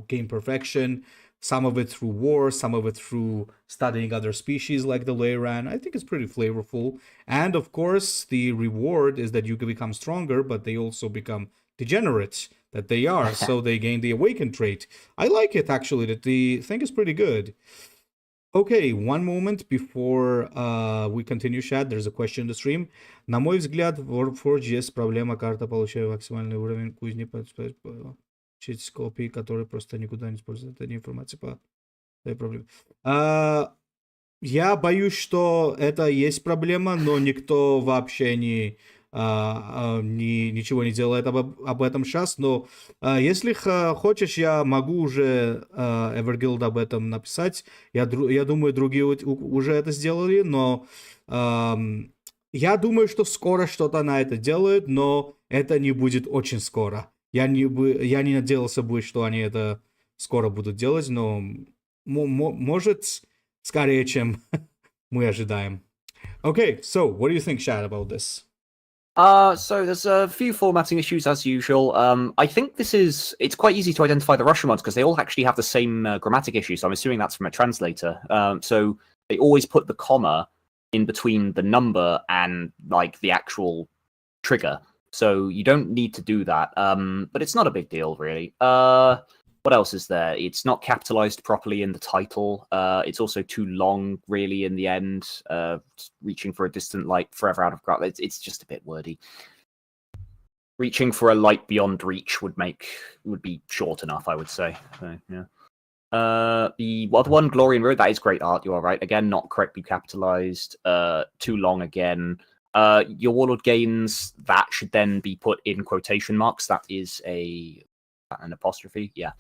gain perfection, some of it through war, some of it through studying other species like the Leyran. I think it's pretty flavorful. And of course the reward is that you can become stronger, but they also become degenerates that they are, so they gain the awakened trait. I like it actually, that the thing is pretty good. Okay, one moment before we continue chat, there's a question in the stream. На мой взгляд, в Warforged есть проблема, карта получает максимальный уровень кузни через копии, которые просто никуда не используют. Это не информация по этой проблеме. Я боюсь, что это есть проблема, но никто вообще ничего не делает об этом сейчас. Но если хочешь, я могу уже Everguild об этом написать. Я думаю, другие уже это сделали, но я думаю, что скоро что-то на это делают, но это не будет очень скоро. Я не надеялся бы, что они это скоро будут делать, но может скорее, чем мы ожидаем. Okay, so what do you think, Shad, about this? So there's a few formatting issues as usual. I think it's quite easy to identify the Russian ones because they all actually have the same grammatic issue. So I'm assuming that's from a translator. So they always put the comma in between the number and like the actual trigger. So you don't need to do that. But it's not a big deal really. What else is there? It's not capitalized properly in the title. It's also too long, really, in the end. Reaching for a distant light, forever out of grasp. It's just a bit wordy. Reaching for a light beyond reach would be short enough, I would say. So, yeah. The other one, Glory and Road, that is great art. You are right. Again, not correctly capitalized. Too long again. Your Warlord gains, that should then be put in quotation marks. That is an apostrophe. Yeah.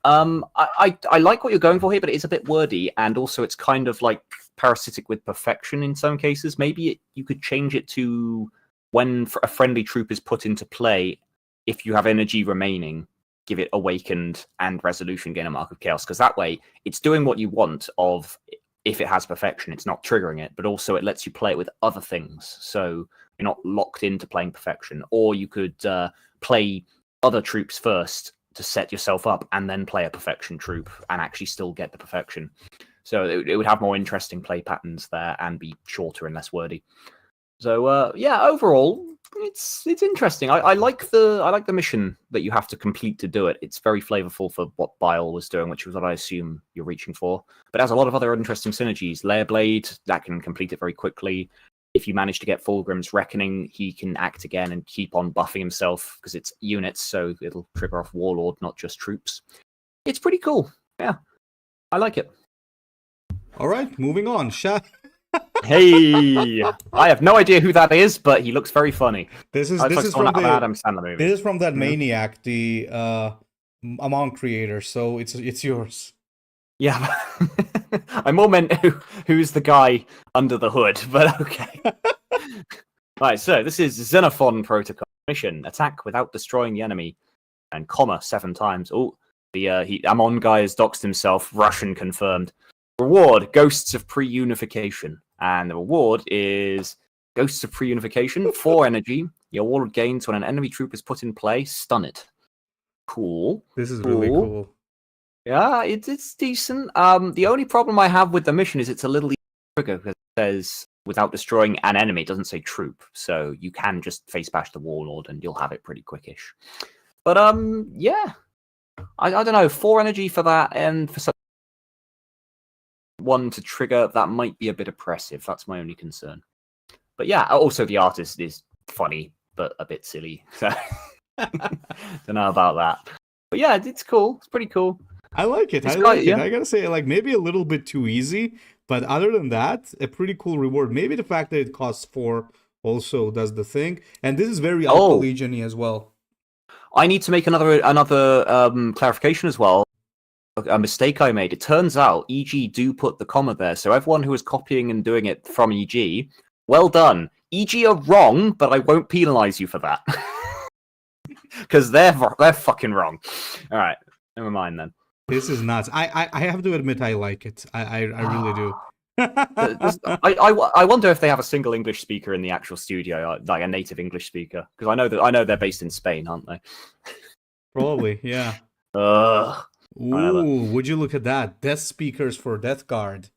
I like what you're going for here, but it is a bit wordy, and also it's kind of like parasitic with perfection in some cases. Maybe you could change it to when a friendly troop is put into play, if you have energy remaining, give it awakened and resolution, gain a mark of chaos, because that way it's doing what you want of if it has perfection, it's not triggering it, but also it lets you play it with other things. So you're not locked into playing perfection, or you could play other troops first to set yourself up and then play a perfection troop and actually still get the perfection. So it would have more interesting play patterns there and be shorter and less wordy. So yeah, overall it's interesting. I like the mission that you have to complete to do it. It's very flavorful for what Bile was doing, which was what I assume you're reaching for. But it has a lot of other interesting synergies. Lair Blade, that can complete it very quickly. if you manage to get Fulgrim's Reckoning, he can act again and keep on buffing himself because it's units, so it'll trigger off Warlord, not just troops. It's pretty cool. Yeah, I like it. All right, moving on. Hey, I have no idea who that is, but he looks very funny. This is from from the Adam Sandler movie. This is from that Maniac, the Among creator. So it's yours. Yeah, I more meant who's the guy under the hood, but okay. Right, so this is Xenophon Protocol mission: attack without destroying the enemy, and 7 times. Oh, the Amon guy has doxed himself. Russian confirmed. Reward: Ghosts of Pre-Unification, and the reward is Ghosts of Pre-Unification. 4 energy. Your warlord gains when an enemy troop is put in play. Stun it. Cool. This is really cool. Yeah, it's decent. The only problem I have with the mission is it's a little trigger because it says without destroying an enemy. It doesn't say troop, so you can just face bash the warlord and you'll have it pretty quickish. But yeah, I don't know. 4 energy for that, and for some one to trigger, that might be a bit oppressive. That's my only concern. But yeah, also the artist is funny but a bit silly. So don't know about that. But yeah, it's cool. It's pretty cool. I like it. I gotta say, like, maybe a little bit too easy, but other than that, a pretty cool reward. Maybe the fact that it costs 4 also does the thing. And this is very Alpha Legion-y as well. I need to make another clarification as well. A mistake I made. It turns out EG do put the comma there, so everyone who is copying and doing it from EG, well done. EG are wrong, but I won't penalize you for that. Because they're fucking wrong. All right, never mind then. This is nuts. I have to admit I like it. I really do. I wonder if they have a single English speaker in the actual studio, like a native English speaker, because I know they're based in Spain, aren't they? Probably, yeah. Ooh, would you look at that? Death speakers for Death Guard.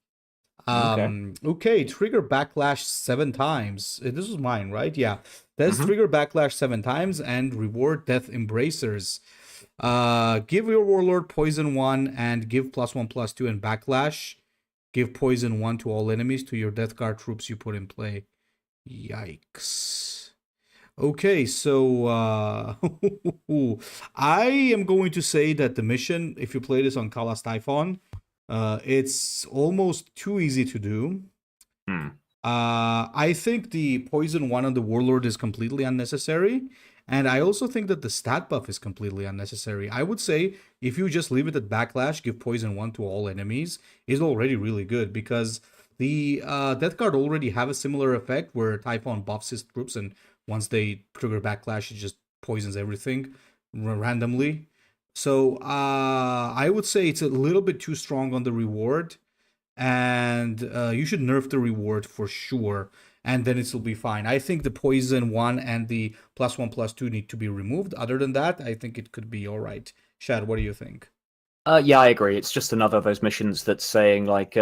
Okay, trigger Backlash 7 times. This was mine, right? Yeah. Let's trigger Backlash 7 times and reward Death Embracers. Give your Warlord Poison 1 and give +1/+2 and Backlash. Give Poison 1 to all enemies to your Death Guard troops you put in play. Yikes. Okay, so I am going to say that the mission, if you play this on Kalas Typhon, it's almost too easy to do. I think the Poison 1 on the Warlord is completely unnecessary. And I also think that the stat buff is completely unnecessary. I would say if you just leave it at Backlash, give Poison 1 to all enemies, is already really good. Because the Death Guard already have a similar effect where Typhon buffs his troops, and once they trigger Backlash, it just poisons everything randomly. So I would say it's a little bit too strong on the reward. And you should nerf the reward for sure. And then it'll be fine. I think the Poison 1 and the +1/+2 need to be removed. Other than that, I think it could be all right. Shad, what do you think? Yeah, I agree. It's just another of those missions that's saying, like,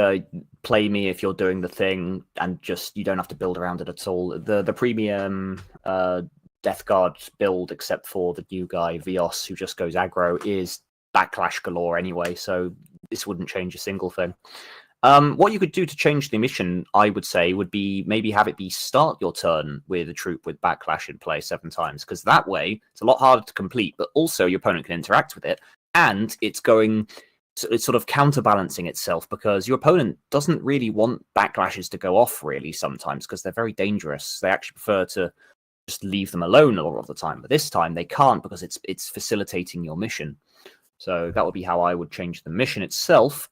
play me if you're doing the thing, and just, you don't have to build around it at all. The premium Death Guard build, except for the new guy, Vios, who just goes aggro, is Backlash galore anyway, so this wouldn't change a single thing. What you could do to change the mission, I would say, would be maybe have it be start your turn with a troop with Backlash in play 7 times, because that way it's a lot harder to complete, but also your opponent can interact with it, and it's sort of counterbalancing itself, because your opponent doesn't really want Backlashes to go off really sometimes, because they're very dangerous. They actually prefer to just leave them alone a lot of the time, but this time they can't, because it's facilitating your mission. So that would be how I would change the mission itself.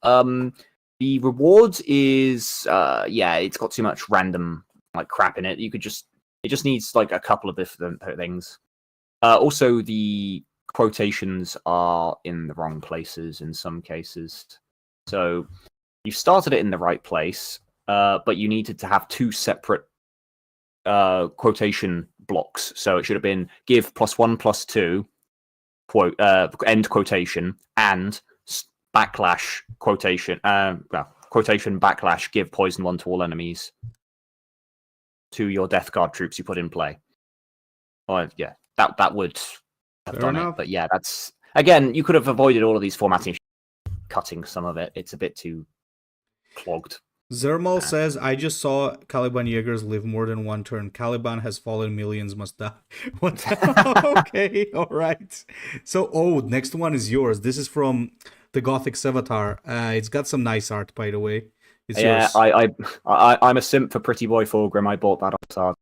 The rewards is, it's got too much random like crap in it. It just needs like a couple of different things. Also, the quotations are in the wrong places in some cases. So you started it in the right place, but you needed to have 2 separate quotation blocks. So it should have been give +1/+2 end quotation and Backlash quotation, quotation Backlash, give Poison 1 to all enemies to your Death Guard troops you put in play. Oh, yeah, that would have done it. But yeah, that's, again, you could have avoided all of these formatting, cutting some of it. It's a bit too clogged. Zermal says, I just saw Caliban Jaegers live more than one turn. Caliban has fallen, millions must die. What? Okay, all right. So, next one is yours. This is from the Gothic Sevatar. It's got some nice art, by the way. It's Yeah, yours. I'm a simp for Pretty Boy Fulgrim. I bought that off Tard.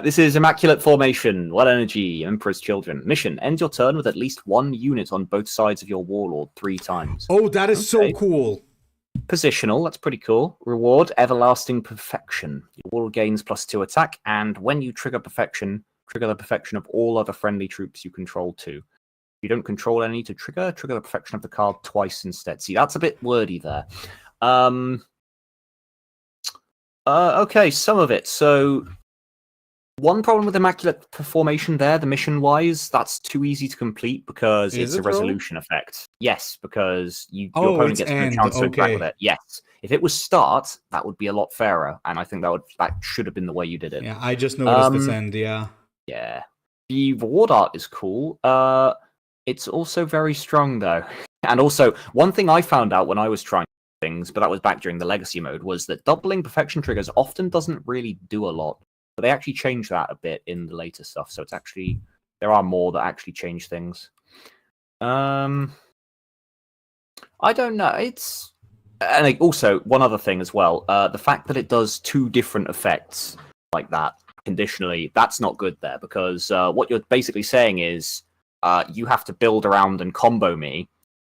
This is Immaculate Formation, One Energy, Emperor's Children. Mission: end your turn with at least one unit on both sides of your warlord 3 times. Oh, that is so cool. Positional, that's pretty cool. Reward: Everlasting Perfection. Your warlord gains +2 attack, and when you trigger Perfection, trigger the perfection of all other friendly troops you control too. If you don't control any to trigger the perfection of the card twice instead. See, that's a bit wordy there. Okay, some of it. So, one problem with Immaculate Formation there, the mission-wise, that's too easy to complete because it's a resolution effect. Yes, because your opponent gets no chance to interact with it. Yes. If it was start, that would be a lot fairer, and I think that should have been the way you did it. Yeah, I just noticed this end, yeah. Yeah. The reward art is cool. It's also very strong, though. And also, one thing I found out when I was trying things, but that was back during the legacy mode, was that doubling perfection triggers often doesn't really do a lot. But they actually changed that a bit in the later stuff, so it's actually there are more that actually change things. I don't know. And also one other thing as well, the fact that it does 2 different effects like that conditionally, that's not good there, because what you're basically saying is you have to build around and combo me.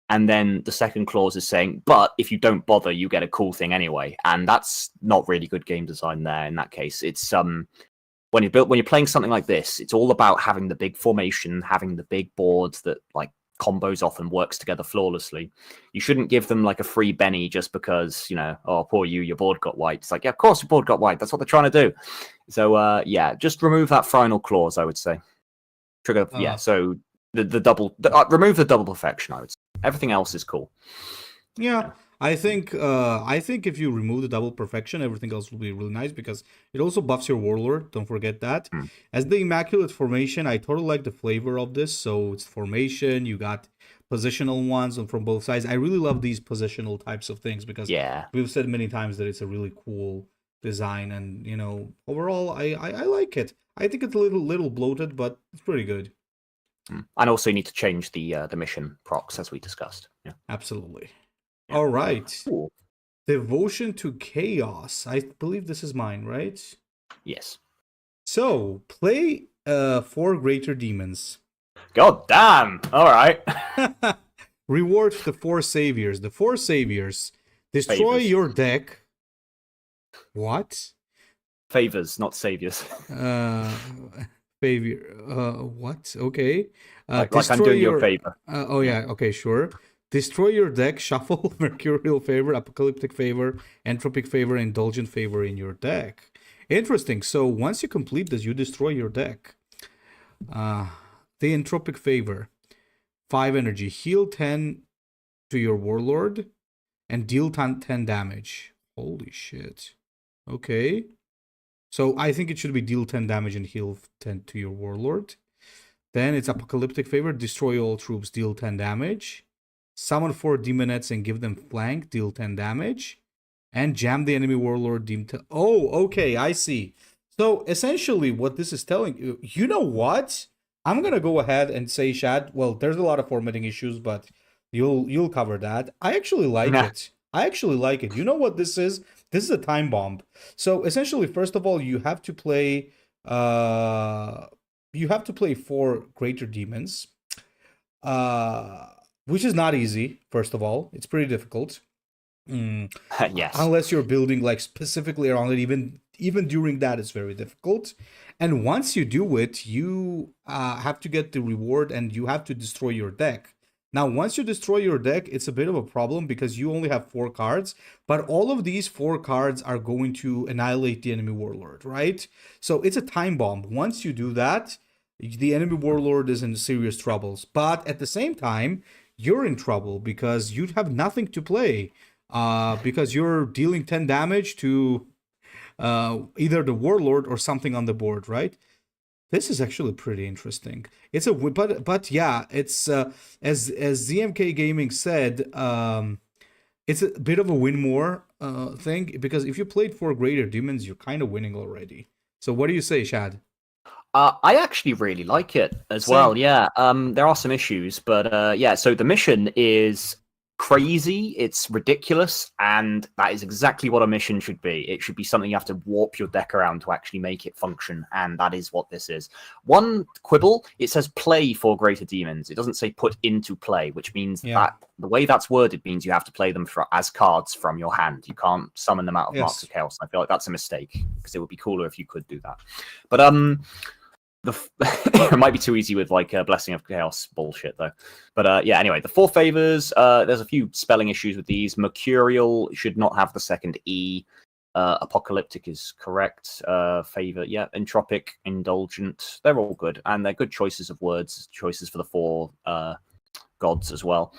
And then the second clause is saying, but if you don't bother, you get a cool thing anyway. And that's not really good game design there in that case. It's when you're playing something like this, it's all about having the big formation, having the big board that like combos off and works together flawlessly. You shouldn't give them like a free Benny just because, oh, poor you, your board got wiped. It's like, yeah, of course your board got wiped. That's what they're trying to do. So yeah, just remove that final clause, I would say. Trigger, so remove the double perfection, I would say. Everything else is cool. Yeah, I think if you remove the double perfection, everything else will be really nice because it also buffs your warlord. Don't forget that. As the Immaculate Formation, I totally like the flavor of this. So it's formation. You got positional ones from both sides. I really love these positional types of things because we've said many times that it's a really cool design, and overall, I like it. I think it's a little bloated, but it's pretty good. And also, you need to change the mission procs, as we discussed. Yeah. Absolutely. Yeah. All right. Cool. Devotion to Chaos. I believe this is mine, right? Yes. So, play 4 Greater Demons. God damn! All right. Reward the 4 Saviors. The 4 Saviors destroy your deck. What? Favors, not saviors. Favor. What? Okay. Like I'm doing your favor. Okay, sure. Destroy your deck, shuffle Mercurial Favor, Apocalyptic Favor, Entropic Favor, Indulgent Favor in your deck. Interesting. So once you complete this, you destroy your deck. The Entropic Favor. 5 energy. Heal 10 to your Warlord and deal 10 damage. Holy shit. Okay. So I think it should be deal 10 damage and heal 10 to your Warlord. Then it's Apocalyptic Favor. Destroy all troops, deal 10 damage. Summon 4 Demonettes and give them flank, deal 10 damage. And jam the enemy Warlord, deal 10. Oh, okay, I see. So essentially what this is telling you, you know what? I'm going to go ahead and say, Shad, well, there's a lot of formatting issues, but you'll cover that. I actually like it. I actually like it. You know what this is? This is a time bomb. So essentially, first of all, you have to play 4 Greater Demons. Which is not easy, first of all. It's pretty difficult. Yes. Unless you're building like specifically around it, even during that, it's very difficult. And once you do it, you have to get the reward and you have to destroy your deck. Now, once you destroy your deck, it's a bit of a problem because you only have 4 cards, but all of these 4 cards are going to annihilate the enemy Warlord, right? So it's a time bomb. Once you do that, the enemy Warlord is in serious troubles. But at the same time, you're in trouble because you have nothing to play because you're dealing 10 damage to either the Warlord or something on the board, right? This is actually pretty interesting. It's but yeah, it's as ZMK Gaming said, it's a bit of a win more thing, because if you played 4 greater demons, you're kind of winning already. So what do you say, Shad? I actually really like it as Same. well. Yeah. There are some issues, but yeah. So the mission is crazy. It's ridiculous, and that is exactly what a mission should be. It should be something you have to warp your deck around to actually make it function, and that is what this is. One quibble: it says play for greater demons. It doesn't say put into play, which means that the way that's worded means you have to play them as cards from your hand. You can't summon them out of Marks of Chaos. I feel like that's a mistake because it would be cooler if you could do that. But it might be too easy with like Blessing of Chaos bullshit though. But yeah, anyway, the 4 favors. There's a few spelling issues with these. Mercurial should not have the second E. Apocalyptic is correct. Favor, yeah. Entropic, indulgent. They're all good, and they're good choices of words. Choices for the 4 gods as well.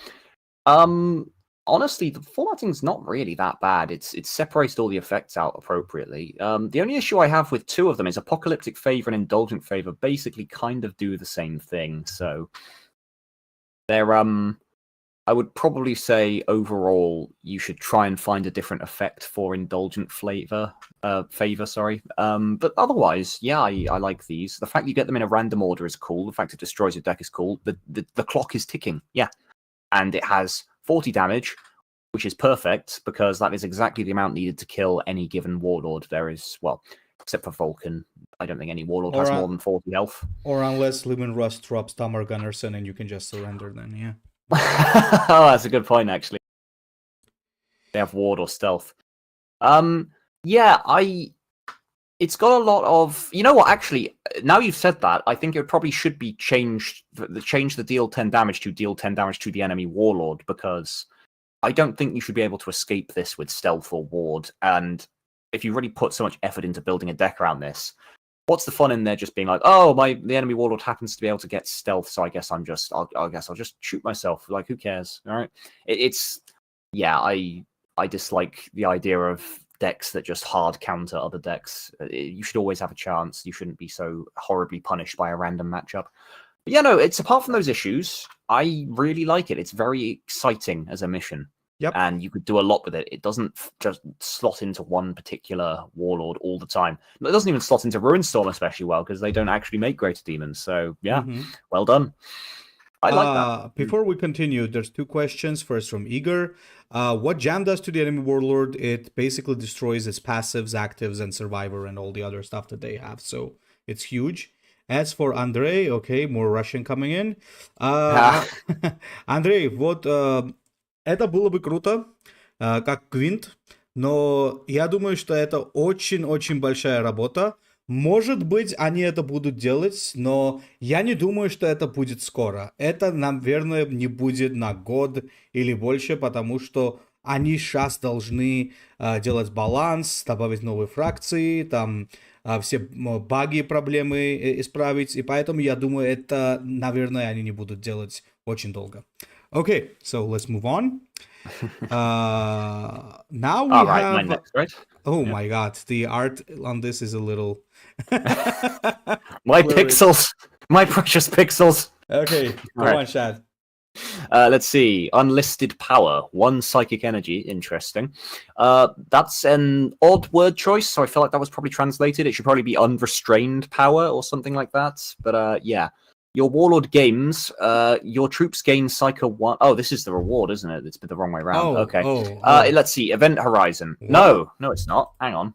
Honestly, the formatting's not really that bad. It's separated all the effects out appropriately. The only issue I have with 2 of them is Apocalyptic Favor and Indulgent Favor basically kind of do the same thing. So they're I would probably say overall you should try and find a different effect for Indulgent favor. But otherwise, yeah, I like these. The fact you get them in a random order is cool. The fact it destroys your deck is cool. The clock is ticking, yeah, and it has 40 damage, which is perfect because that is exactly the amount needed to kill any given warlord. There is, well, except for Vulcan, I don't think any warlord has more than 40 health. Or unless Lumen Rust drops Tamar Gunnarsson and you can just surrender then, yeah. Oh, that's a good point, actually. They have ward or stealth. Yeah, it's got a lot of... You know what, actually, now you've said that, I think it probably should be changed, change the deal 10 damage to deal 10 damage to the enemy warlord, because I don't think you should be able to escape this with stealth or ward, and if you really put so much effort into building a deck around this, what's the fun in there just being like, oh, the enemy warlord happens to be able to get stealth, so I guess I'll just shoot myself, like, who cares, all right? Yeah, I dislike the idea of decks that just hard counter other decks. You should always have a chance. You shouldn't be so horribly punished by a random matchup. But yeah, no, it's apart from those issues, I really like it. It's very exciting as a mission. Yep. And you could do a lot with it. It doesn't just slot into one particular warlord all the time. It doesn't even slot into Ruinstorm especially well, because they don't actually make greater demons. So yeah, well done. I like that. Before we continue, there's 2 questions. First from Igor. What Jam does to the enemy warlord, it basically destroys its passives, actives, and survivor, and all the other stuff that they have. So it's huge. As for Andrei, okay, more Russian coming in. Андрей, вот это было бы круто, как Квинт, но я думаю, что это очень-очень большая работа. Может быть, они это будут делать, но я не думаю, что это будет скоро. Это, наверное, не будет на год или больше, потому что они сейчас должны делать баланс, добавить новые фракции, там все баги, проблемы исправить, и поэтому я думаю, это, наверное, они не будут делать очень долго. Okay, so let's move on. Now we have... my next, right? Oh my god, the art on this is a little... My pixels! My precious pixels! Okay, go on, Shad. Let's see. Unlisted power. 1 psychic energy. Interesting. That's an odd word choice, so I feel like that was probably translated. It should probably be unrestrained power or something like that. But yeah. Your warlord gains, your troops gain Psycho 1. Oh, this is the reward, isn't it? It's been the wrong way around. Okay. Let's see. Event Horizon. What? No, it's not. Hang on.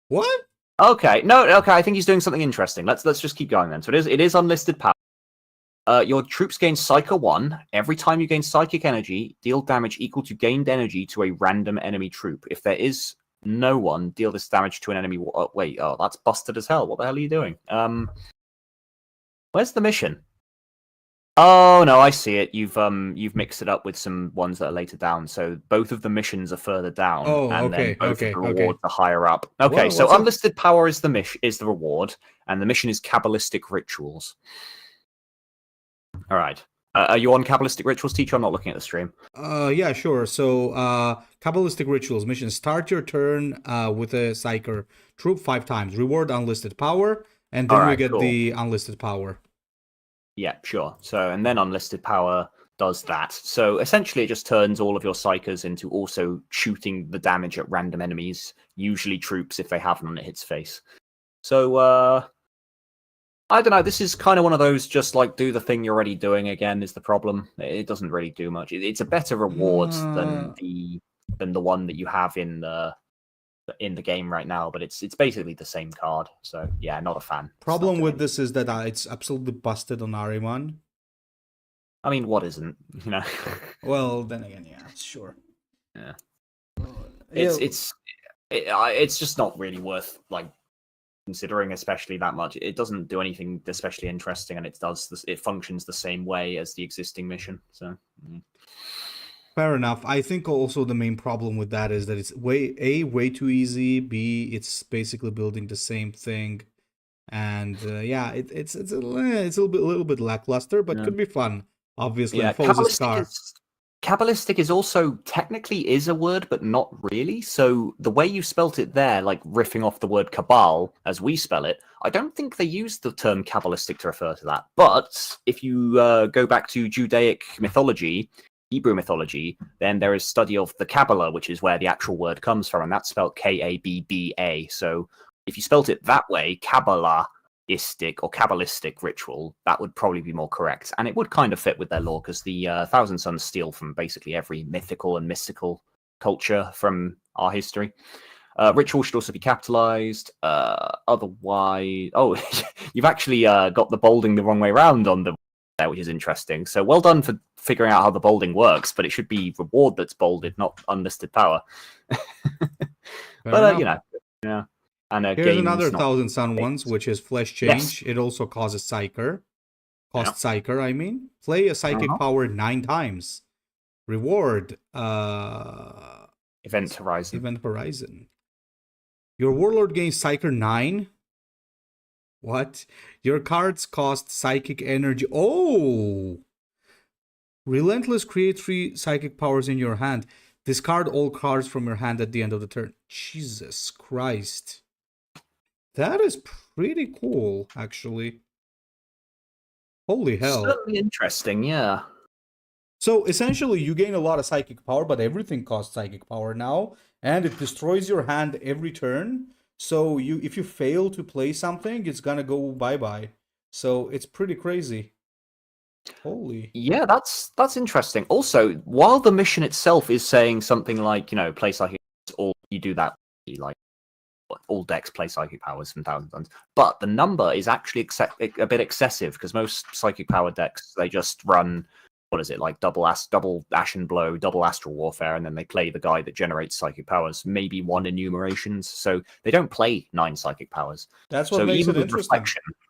What? Okay. No, okay. I think he's doing something interesting. Let's just keep going then. So it is unlisted power. Your troops gain Psycho 1. Every time you gain psychic energy, deal damage equal to gained energy to a random enemy troop. If there is no one, deal this damage to an enemy. Wait, that's busted as hell. What the hell are you doing? Where's the mission? Oh no, I see it. You've mixed it up with some ones that are later down. So both of the missions are further down, then both of the rewards are higher up. Okay, so unlisted power is the reward, and the mission is Kabbalistic rituals. All right. Are you on Kabbalistic rituals, teacher? I'm not looking at the stream. Yeah, sure. So Kabbalistic rituals mission: start your turn with a Psyker troop 5 times. Reward unlisted power, and then you get the unlisted power. Yeah, sure. So, and then unlisted power, does that. So essentially, it just turns all of your psychers into also shooting the damage at random enemies, usually troops if they have them, and it hits face. So I don't know. This is kind of one of those just like do the thing you're already doing again is the problem. It doesn't really do much. It's a better reward than the one that you have in the game right now, but it's basically the same card. So yeah, not a fan. Problem with this is that it's absolutely busted on Ariman. I mean, what isn't? You know. Well, then again, yeah, sure. Yeah. It's just not really worth like considering, especially that much. It doesn't do anything especially interesting, and it functions the same way as the existing mission. So. Fair enough. I think also the main problem with that is that it's way too easy. B, it's basically building the same thing, and yeah, it's a little bit lackluster, but could be fun. Obviously, yeah. Kabbalistic is also technically is a word, but not really. So the way you spelt it there, like riffing off the word cabal as we spell it, I don't think they use the term Kabbalistic to refer to that. But if you go back to Judaic mythology, Hebrew mythology, then there is study of the Kabbalah, which is where the actual word comes from, and that's spelled Kabba. So if you spelt it that way, Kabbalistic or Kabbalistic ritual, that would probably be more correct. And it would kind of fit with their lore, because the Thousand Sons steal from basically every mythical and mystical culture from our history. Ritual should also be capitalized. Otherwise, you've actually got the bolding the wrong way around on the there, which is interesting. So well done for figuring out how the bolding works, but it should be reward that's bolded, not unlisted power. But yeah. And here's another Thousand Sun ones, which is Flesh Change. Yes. It also causes Psyker. Psyker, I mean. Play a Psychic power 9 times. Reward. Event Horizon. Your Warlord gains Psyker 9. What? Your cards cost psychic energy. Oh! Relentless, create 3 psychic powers in your hand. Discard all cards from your hand at the end of the turn. Jesus Christ. That is pretty cool, actually. Holy hell. Certainly interesting, yeah. So essentially, you gain a lot of psychic power, but everything costs psychic power now. And it destroys your hand every turn. So if you fail to play something, it's gonna go bye-bye. So it's pretty crazy. Holy. Yeah, that's interesting. Also, while the mission itself is saying something like, play psychic, or you do that, like all decks play psychic powers from Thousand Suns, but the number is actually a bit excessive, because most psychic power decks, they just run, what is it, like double Ashen Blow, double Astral Warfare, and then they play the guy that generates psychic powers, maybe 1 enumerations. So they don't play 9 psychic powers. That's what makes it interesting.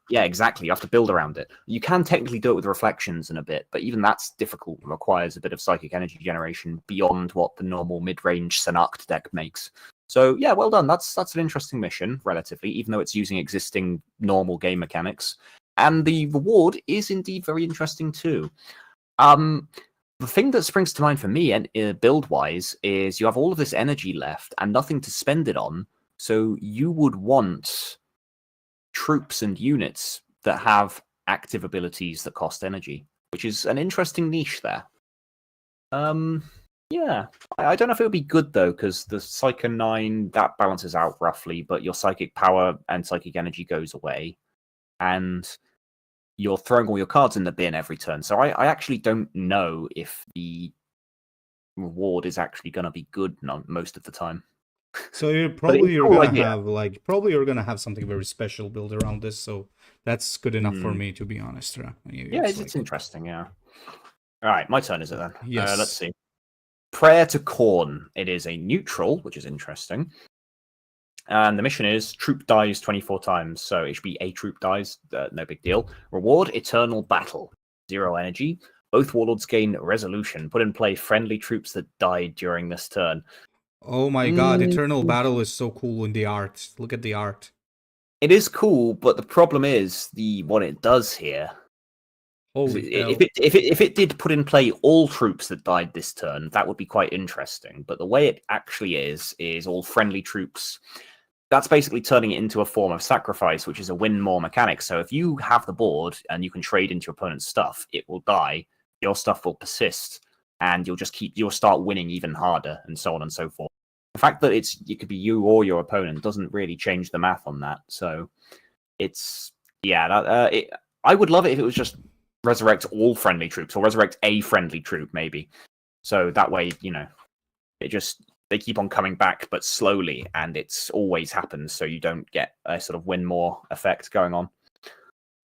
Yeah, exactly. You have to build around it. You can technically do it with reflections in a bit, but even that's difficult and requires a bit of psychic energy generation beyond what the normal mid-range Sanact deck makes. So yeah, well done. That's an interesting mission, relatively, even though it's using existing normal game mechanics. And the reward is indeed very interesting too. The thing that springs to mind for me, and build-wise, is you have all of this energy left and nothing to spend it on, so you would want troops and units that have active abilities that cost energy, which is an interesting niche there. Yeah, I don't know if it would be good though, because the Psycho 9, that balances out roughly, but your psychic power and psychic energy goes away, and you're throwing all your cards in the bin every turn. So I actually don't know if the reward is actually going to be good most of the time. So you're gonna have something very special built around this. So that's good enough for me, to be honest. It's interesting. Yeah. All right, my turn, is it then? Yes. Let's see. Prayer to Khorne. It is a neutral, which is interesting. And the mission is troop dies 24 times. So it should be a troop dies, no big deal. Reward, Eternal Battle. 0 energy. Both warlords gain resolution. Put in play friendly troops that died during this turn. Oh my god, Eternal Battle is so cool in the art. Look at the art. It is cool, but the problem is what it does here. If it did put in play all troops that died this turn, that would be quite interesting. But the way it actually is all friendly troops. That's basically turning it into a form of sacrifice, which is a win more mechanic. So if you have the board and you can trade into your opponent's stuff, it will die. your stuff will persist, and you'll start winning even harder, and so on and so forth. The fact that it could be you or your opponent doesn't really change the math on that. So it's I would love it if it was just resurrect all friendly troops or resurrect a friendly troop maybe. So that way, they keep on coming back, but slowly, and it's always happens, so you don't get a sort of win more effect going on.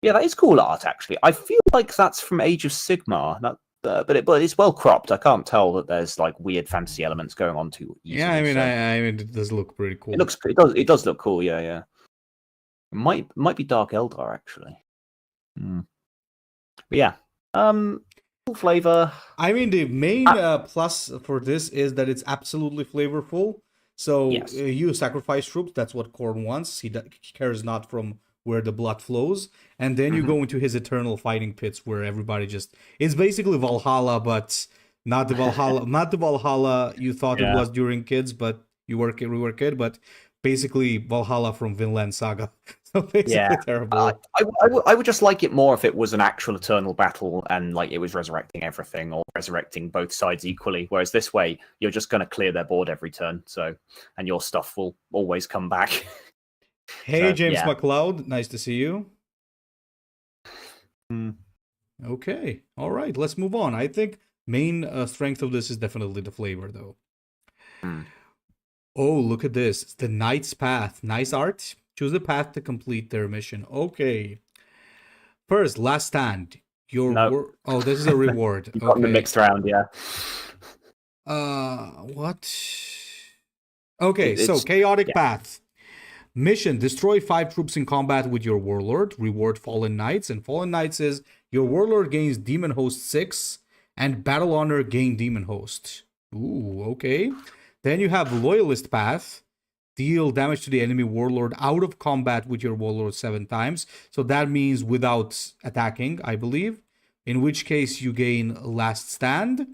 Yeah, that is cool art, actually. I feel like that's from Age of Sigmar, but it's well cropped. I can't tell that there's like weird fantasy elements going on too easily. Yeah, I mean, it does look pretty cool. It does look cool. Yeah. It might be Dark Eldar actually. But yeah. Cool flavor. I mean, the main plus for this is that it's absolutely flavorful. So Yes. You sacrifice troops. That's what Khorne wants. He cares not from where the blood flows. And then you go into his eternal fighting pits where everybody it's basically Valhalla, but not the Valhalla, not the Valhalla you thought it was during kids, but we were kid, but basically Valhalla from Vinland Saga. So basically terrible. I would just like it more if it was an actual eternal battle and like it was resurrecting everything or resurrecting both sides equally. Whereas this way, you're just going to clear their board every turn, and your stuff will always come back. Hey, James McLeod, nice to see you. Okay, all right, let's move on. I think main strength of this is definitely the flavor, though. Oh, look at this. It's the Knight's Path. Nice art. Choose a path to complete their mission. Okay. First, last stand. Oh, this is a reward. You got the mixed round, yeah. What? Okay, so Chaotic Path. Mission, destroy 5 troops in combat with your Warlord. Reward Fallen Knights. And Fallen Knights is your Warlord gains Demon Host 6 and Battle Honor gain Demon Host. Ooh, okay. Then you have Loyalist Path. Deal damage to the enemy Warlord out of combat with your Warlord 7 times. So that means without attacking, I believe. In which case you gain Last Stand.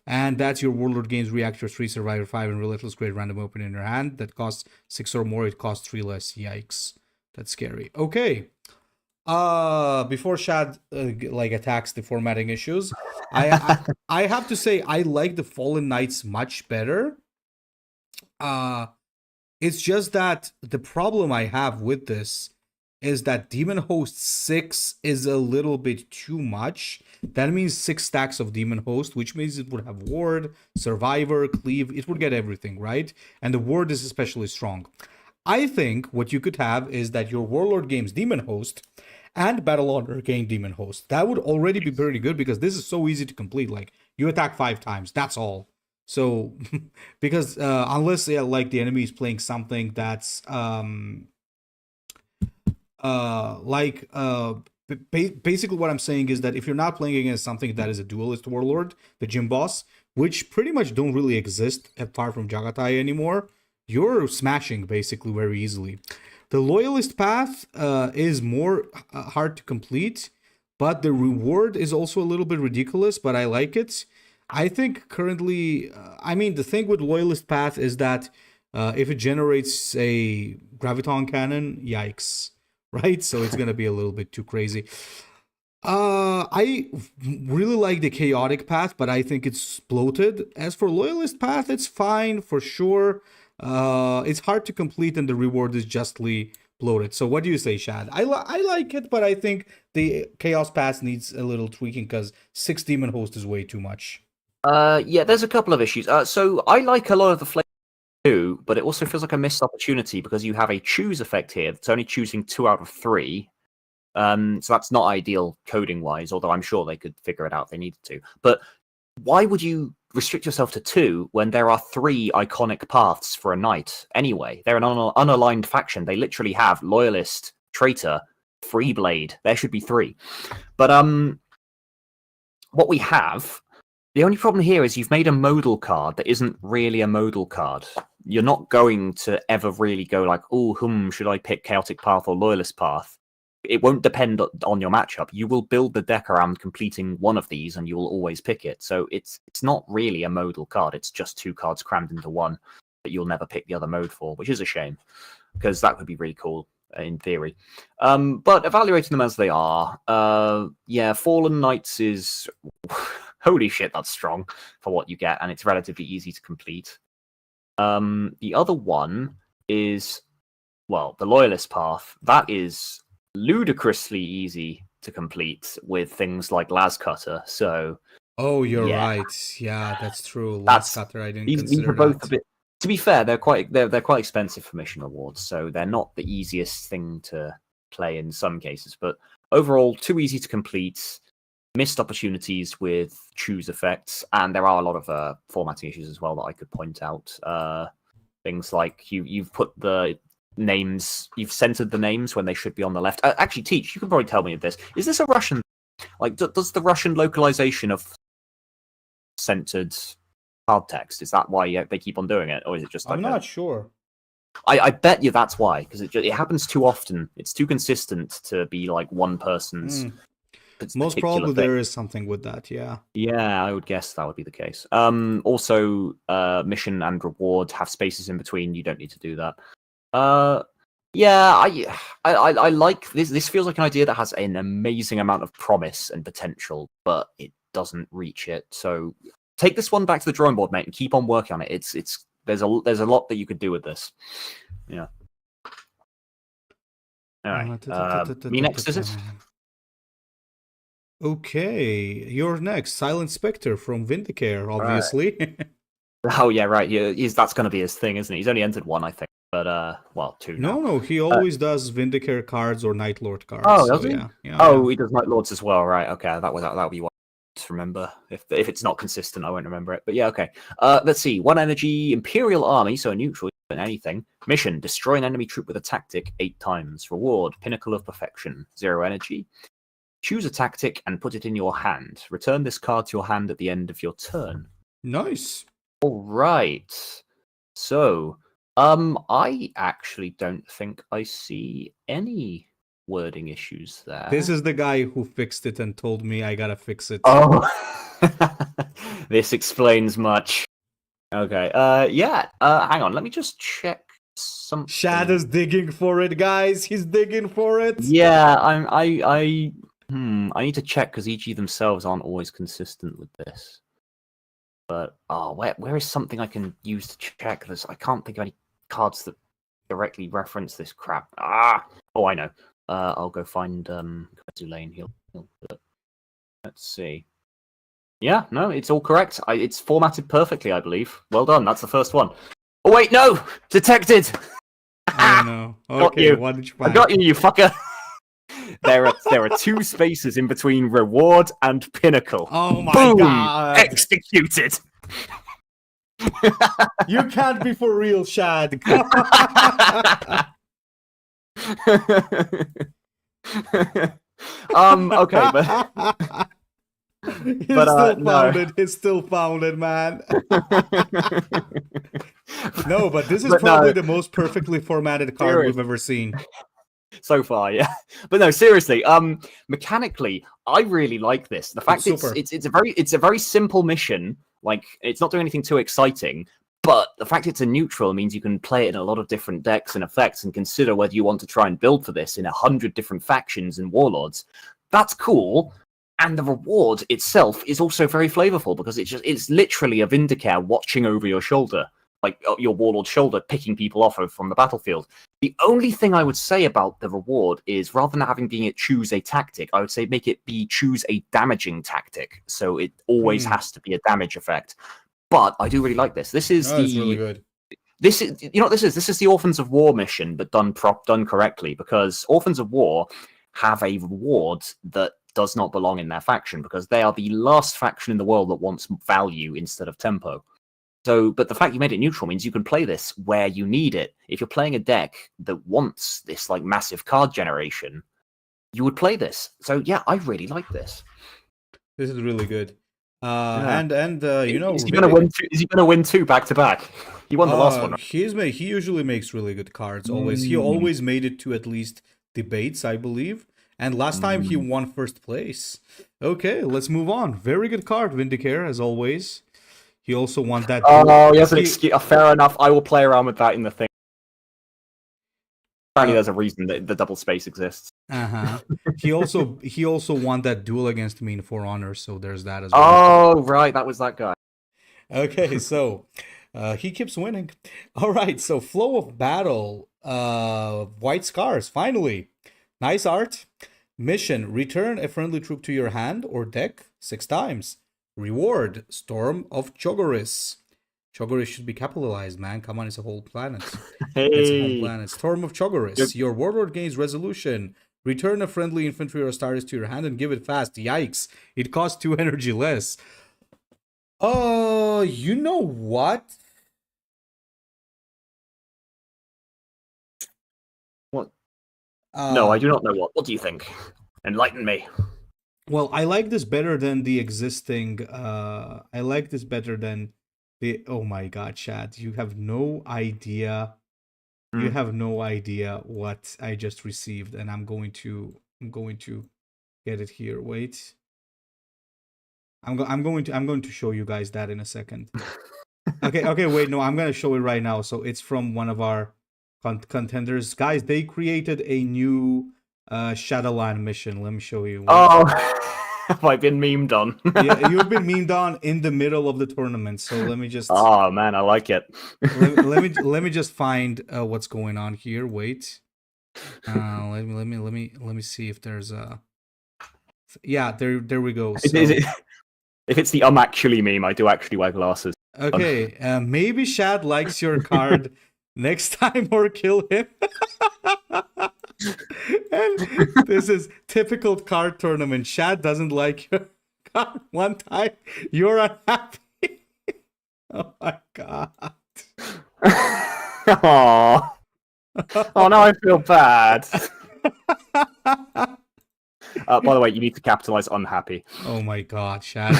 And that's your Warlord gains Reactor 3, Survivor 5, and Relentless Great Random Open in your hand. That costs 6 or more. It costs 3 less. Yikes. That's scary. Okay. Before Shad attacks the formatting issues, I have to say I like the Fallen Knights much better. It's just that the problem I have with this is that Demon Host 6 is a little bit too much. That means 6 stacks of Demon Host, which means it would have Ward, Survivor, Cleave. It would get everything, right? And the Ward is especially strong. I think what you could have is that your Warlord gains Demon Host and Battle Honor gain Demon Host. That would already be pretty good because this is so easy to complete. Like, you attack 5 times. That's all. So, because unless the enemy is playing something that's basically what I'm saying is that if you're not playing against something that is a duelist warlord, the gym boss, which pretty much don't really exist apart from Jagatai anymore, you're smashing basically very easily. The Loyalist Path is more hard to complete, but the reward is also a little bit ridiculous, but I like it. I think currently, the thing with Loyalist Path is that if it generates a Graviton Cannon, yikes, right? So it's going to be a little bit too crazy. I really like the Chaotic Path, but I think it's bloated. As for Loyalist Path, it's fine for sure. It's hard to complete and the reward is justly bloated. So what do you say, Shad? I like it, but I think the Chaos Path needs a little tweaking because 6 Demon Host is way too much. There's a couple of issues. So I like a lot of the flavor too, but it also feels like a missed opportunity because you have a choose effect here that's only choosing 2 out of 3. So that's not ideal coding wise, although I'm sure they could figure it out if they needed to. But why would you restrict yourself to 2 when there are 3 iconic paths for a knight anyway? They're an unaligned faction. They literally have Loyalist, Traitor, Freeblade. There should be 3. But what we have, the only problem here is you've made a modal card that isn't really a modal card. You're not going to ever really go like, should I pick Chaotic Path or Loyalist Path? It won't depend on your matchup. You will build the deck around completing one of these and you will always pick it. So it's not really a modal card. It's just 2 cards crammed into one that you'll never pick the other mode for, which is a shame because that would be really cool. in theory. But evaluating them as they are, Fallen Knights is holy shit, that's strong for what you get, and it's relatively easy to complete. The other one is, well, the Loyalist Path. That is ludicrously easy to complete with things like Lascutter. So, Oh, you're yeah. right. Yeah, that's true. Last cutter, I didn't these consider are both that. a bit. To be fair, they're quite expensive for mission rewards, so they're not the easiest thing to play in some cases. But overall, too easy to complete. Missed opportunities with choose effects, and there are a lot of formatting issues as well that I could point out. Things like you've put the names, you've centered the names when they should be on the left. Actually, Teach, you can probably tell me this. Is this a Russian? Like, does the Russian localization of centered card text, is that why they keep on doing it, or is it just? Like I'm not sure. I bet you that's why, because it happens too often. It's too consistent to be like one person's. Most probably there is something with that, yeah. Yeah, I would guess that would be the case. Also, mission and reward have spaces in between. You don't need to do that. I like this. This feels like an idea that has an amazing amount of promise and potential, but it doesn't reach it. So take this one back to the drawing board, mate, and keep on working on it. There's a lot that you could do with this. Yeah. All right. Me next, is it? Okay, you're next. Silent Spectre from Vindicare, obviously. Right. Oh yeah, right. That's going to be his thing, isn't it? He's only entered one, I think. But well, two. No, he always does Vindicare cards or Night Lord cards. Oh, does he? Yeah. He does Night Lords as well, right? Okay, that would be one to remember. If it's not consistent, I won't remember it. But yeah, okay. Let's see. 1 energy, Imperial Army, so a neutral than anything. Mission: destroy an enemy troop with a tactic 8 times. Reward: Pinnacle of Perfection. 0 energy. Choose a tactic and put it in your hand. Return this card to your hand at the end of your turn. Nice. All right. So, I actually don't think I see any wording issues there. This is the guy who fixed it and told me I gotta fix it. Oh, this explains much. Okay. Hang on. Let me just check something. Shad is digging for it, guys. He's digging for it. Yeah, I need to check because EG themselves aren't always consistent with this. But where is something I can use to check this? I can't think of any cards that directly reference this crap. Oh, I know. I'll go find Zulane. He'll do it. Let's see. Yeah, no, it's all correct. It's formatted perfectly, I believe. Well done. That's the first one. Oh wait, no, detected. Oh no. Okay, what did you find? I got you, you fucker. There are 2 spaces in between reward and pinnacle. Oh my Boom! God! Executed. You can't be for real, Shad. Okay, but He's still founded, man. No, but this is probably the most perfectly formatted card we've ever seen. So far, yeah. But no, seriously, mechanically, I really like this. The fact it's a very simple mission, like it's not doing anything too exciting, but the fact it's a neutral means you can play it in a lot of different decks and effects and consider whether you want to try and build for this in 100 different factions and warlords. That's cool. And the reward itself is also very flavorful because it's literally a Vindicare watching over your shoulder, like your warlord's shoulder, picking people off from the battlefield. The only thing I would say about the reward is rather than having being it choose a tactic, I would say make it be choose a damaging tactic. So it always has to be a damage effect. But I do really like this. This is really good. This is this is the Orphans of War mission, but done correctly, because Orphans of War have a reward that does not belong in their faction because they are the last faction in the world that wants value instead of tempo. So, but the fact you made it neutral means you can play this where you need it. If you're playing a deck that wants this like massive card generation, you would play this. So yeah, I really like this. This is really good. And you know, is he going to win? Is he going to win 2 back to back? He won the last one. Right? He usually makes really good cards. Always, he always made it to at least debates, I believe. And last time he won first place. Okay, let's move on. Very good card, Vindicare, as always. He also won that. Oh, he has an excuse. Fair enough. I will play around with that in the thing. Apparently, there's a reason that the double space exists. He also won that duel against me in For Honor, so there's that as well. Oh, right, that was that guy. Okay, so he keeps winning. All right, so flow of battle, white scars. Finally, nice art. Mission: return a friendly troop to your hand or deck 6 times. Reward: Storm of Chogoris. Chogoris should be capitalized, man. Come on, it's a whole planet. It's a home planet. Storm of Chogoris. Your warlord gains resolution. Return a friendly infantry or Astartes to your hand and give it fast. Yikes. It costs 2 energy less. You know what? What? No, I do not know what. What do you think? Enlighten me. Well, I like this better than the existing. I like this better than the. Oh my God, Chad! You have no idea. You have no idea what I just received, and I'm going to get it here. Wait. I'm going to show you guys that in a second. Okay, wait, no, I'm gonna show it right now. So it's from one of our contenders, guys. They created a new Shadowland mission. Let me show you. Oh, have I been memed on? Yeah, you've been memed on in the middle of the tournament. So let me just. Oh man, I like it. let me just find what's going on here. Wait. Let me see if there's a. Yeah, there we go. So... If it's the actually meme, I do actually wear glasses. Okay, maybe Shad likes your card next time or kill him. And this is typical card tournament. Shad doesn't like your card one time. You're unhappy. Oh my God. Oh, now I feel bad. By the way, you need to capitalize unhappy. Oh my God, Shad.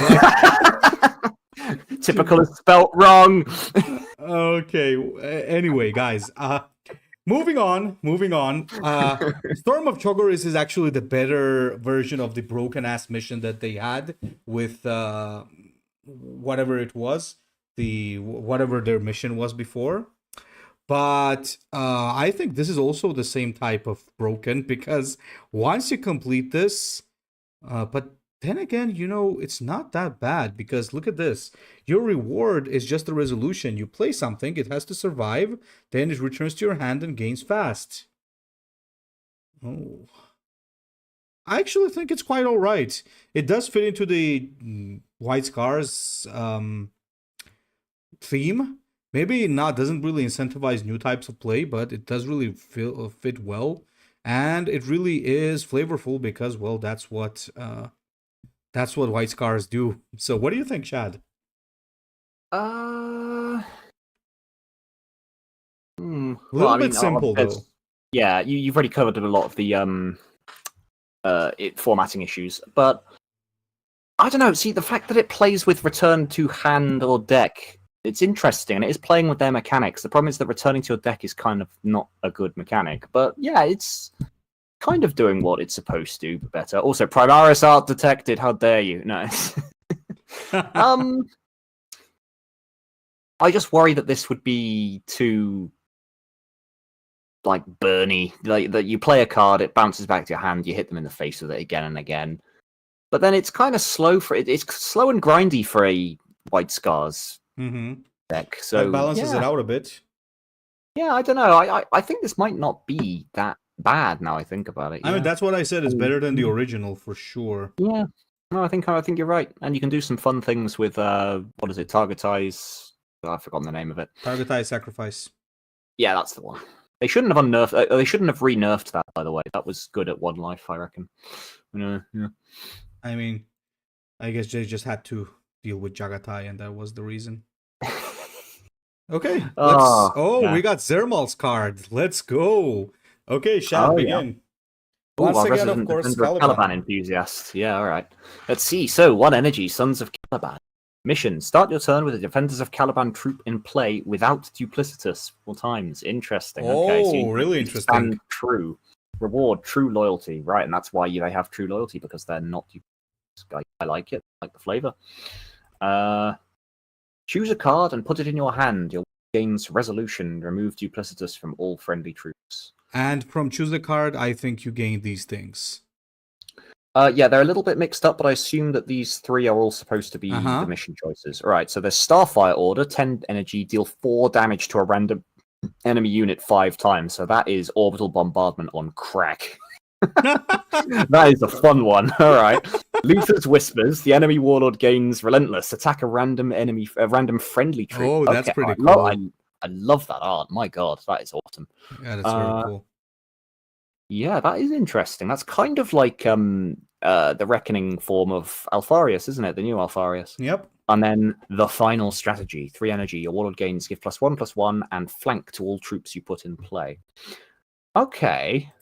Typical is spelt wrong. Okay. Anyway, guys. Moving on. Storm of Chogoris is actually the better version of the broken ass mission that they had with whatever it was, whatever their mission was before. But I think this is also the same type of broken, because once you complete this, but then again, it's not that bad, because look at this. Your reward is just a resolution. You play something, it has to survive, then it returns to your hand and gains fast. Oh. I actually think it's quite all right. It does fit into the White Scars theme. Maybe doesn't really incentivize new types of play, but it does really fit well. And it really is flavorful because, well, that's what White Scars do. So what do you think, Chad? A little bit simple, though. Yeah, you've already covered a lot of the formatting issues, but I don't know. See, the fact that it plays with return to hand or deck, it's interesting, and it is playing with their mechanics. The problem is that returning to your deck is kind of not a good mechanic, but yeah, it's kind of doing what it's supposed to, but better. Also, Primaris art detected. How dare you? No. I just worry that this would be too like Bernie. Like that you play a card, it bounces back to your hand, you hit them in the face with it again and again. But then it's kind of slow for it. It's slow and grindy for a White Scars deck. So that balances it out a bit. Yeah, I don't know. I think this might not be that bad now I think about it. I mean, that's what I said. It's better than the original for sure. Yeah. No, I think you're right. And you can do some fun things with what is it? Targetize. Oh, I've forgotten the name of it. Targetize Sacrifice. Yeah, that's the one. They shouldn't have unnerfed. They shouldn't have re-nerfed that. By the way, that was good at 1 life, I reckon. Yeah. I mean, I guess they just had to deal with Jagatai, and that was the reason. Okay. We got Zermal's card. Let's go. Okay, Shad, begin. Yeah. Once again, of course, Caliban enthusiast. Yeah, all right. Let's see. So, 1 energy, Sons of Caliban. Mission: start your turn with a Defenders of Caliban troop in play without Duplicitous 4 times. Interesting. Okay, so really interesting. And true. Reward: true loyalty. Right, and that's why they have true loyalty, because they're not Duplicitous. I like it. I like the flavor. Choose a card and put it in your hand. Your gains resolution. Remove Duplicitous from all friendly troops. And from choose a card, I think you gain these things. Yeah, they're a little bit mixed up, but I assume that these three are all supposed to be the mission choices. All right, so there's Starfire Order, 10 energy, deal 4 damage to a random enemy unit 5 times. So that is Orbital Bombardment on crack. That is a fun one. All right. Luther's Whispers, the enemy warlord gains Relentless, attack a random friendly troop. Oh, that's okay, pretty cool. cool. I love that art. My God, that is awesome. Yeah, that's very cool. Yeah, that is interesting. That's kind of like the Reckoning form of Alfarius, isn't it? The new Alfarius. Yep. And then the final strategy, 3 energy. Your warlord gains give +1/+1 and flank to all troops you put in play. Okay.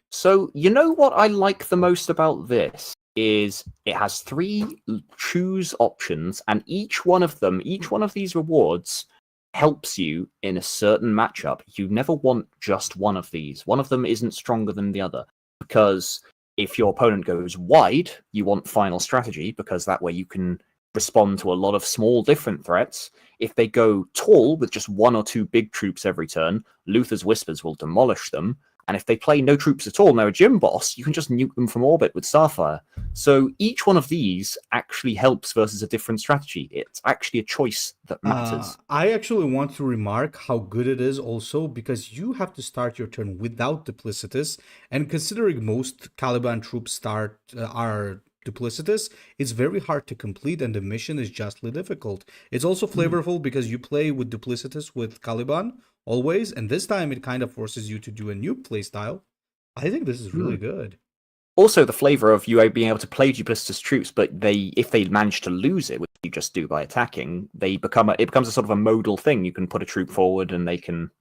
So you know what I like the most about this is it has 3 choose options, and each one of these rewards helps you in a certain matchup. You never want just one of these. One of them isn't stronger than the other, because if your opponent goes wide, you want final strategy, because that way you can respond to a lot of small different threats. If they go tall with just 1 or 2 big troops every turn, Luther's Whispers will demolish them. And if they play no troops at all and they're a gym boss, you can just nuke them from orbit with Starfire. So each one of these actually helps versus a different strategy. It's actually a choice that matters. I actually want to remark how good it is also, because you have to start your turn without Duplicitous, and considering most Caliban troops are duplicitous, it's very hard to complete, and the mission is justly difficult. It's also flavorful because you play with duplicitous with Caliban always, and this time it kind of forces you to do a new playstyle. I think this is really good. Also, the flavor of you being able to play duplicitous troops, but if they manage to lose it, which you just do by attacking, it becomes a sort of a modal thing. You can put a troop forward and they can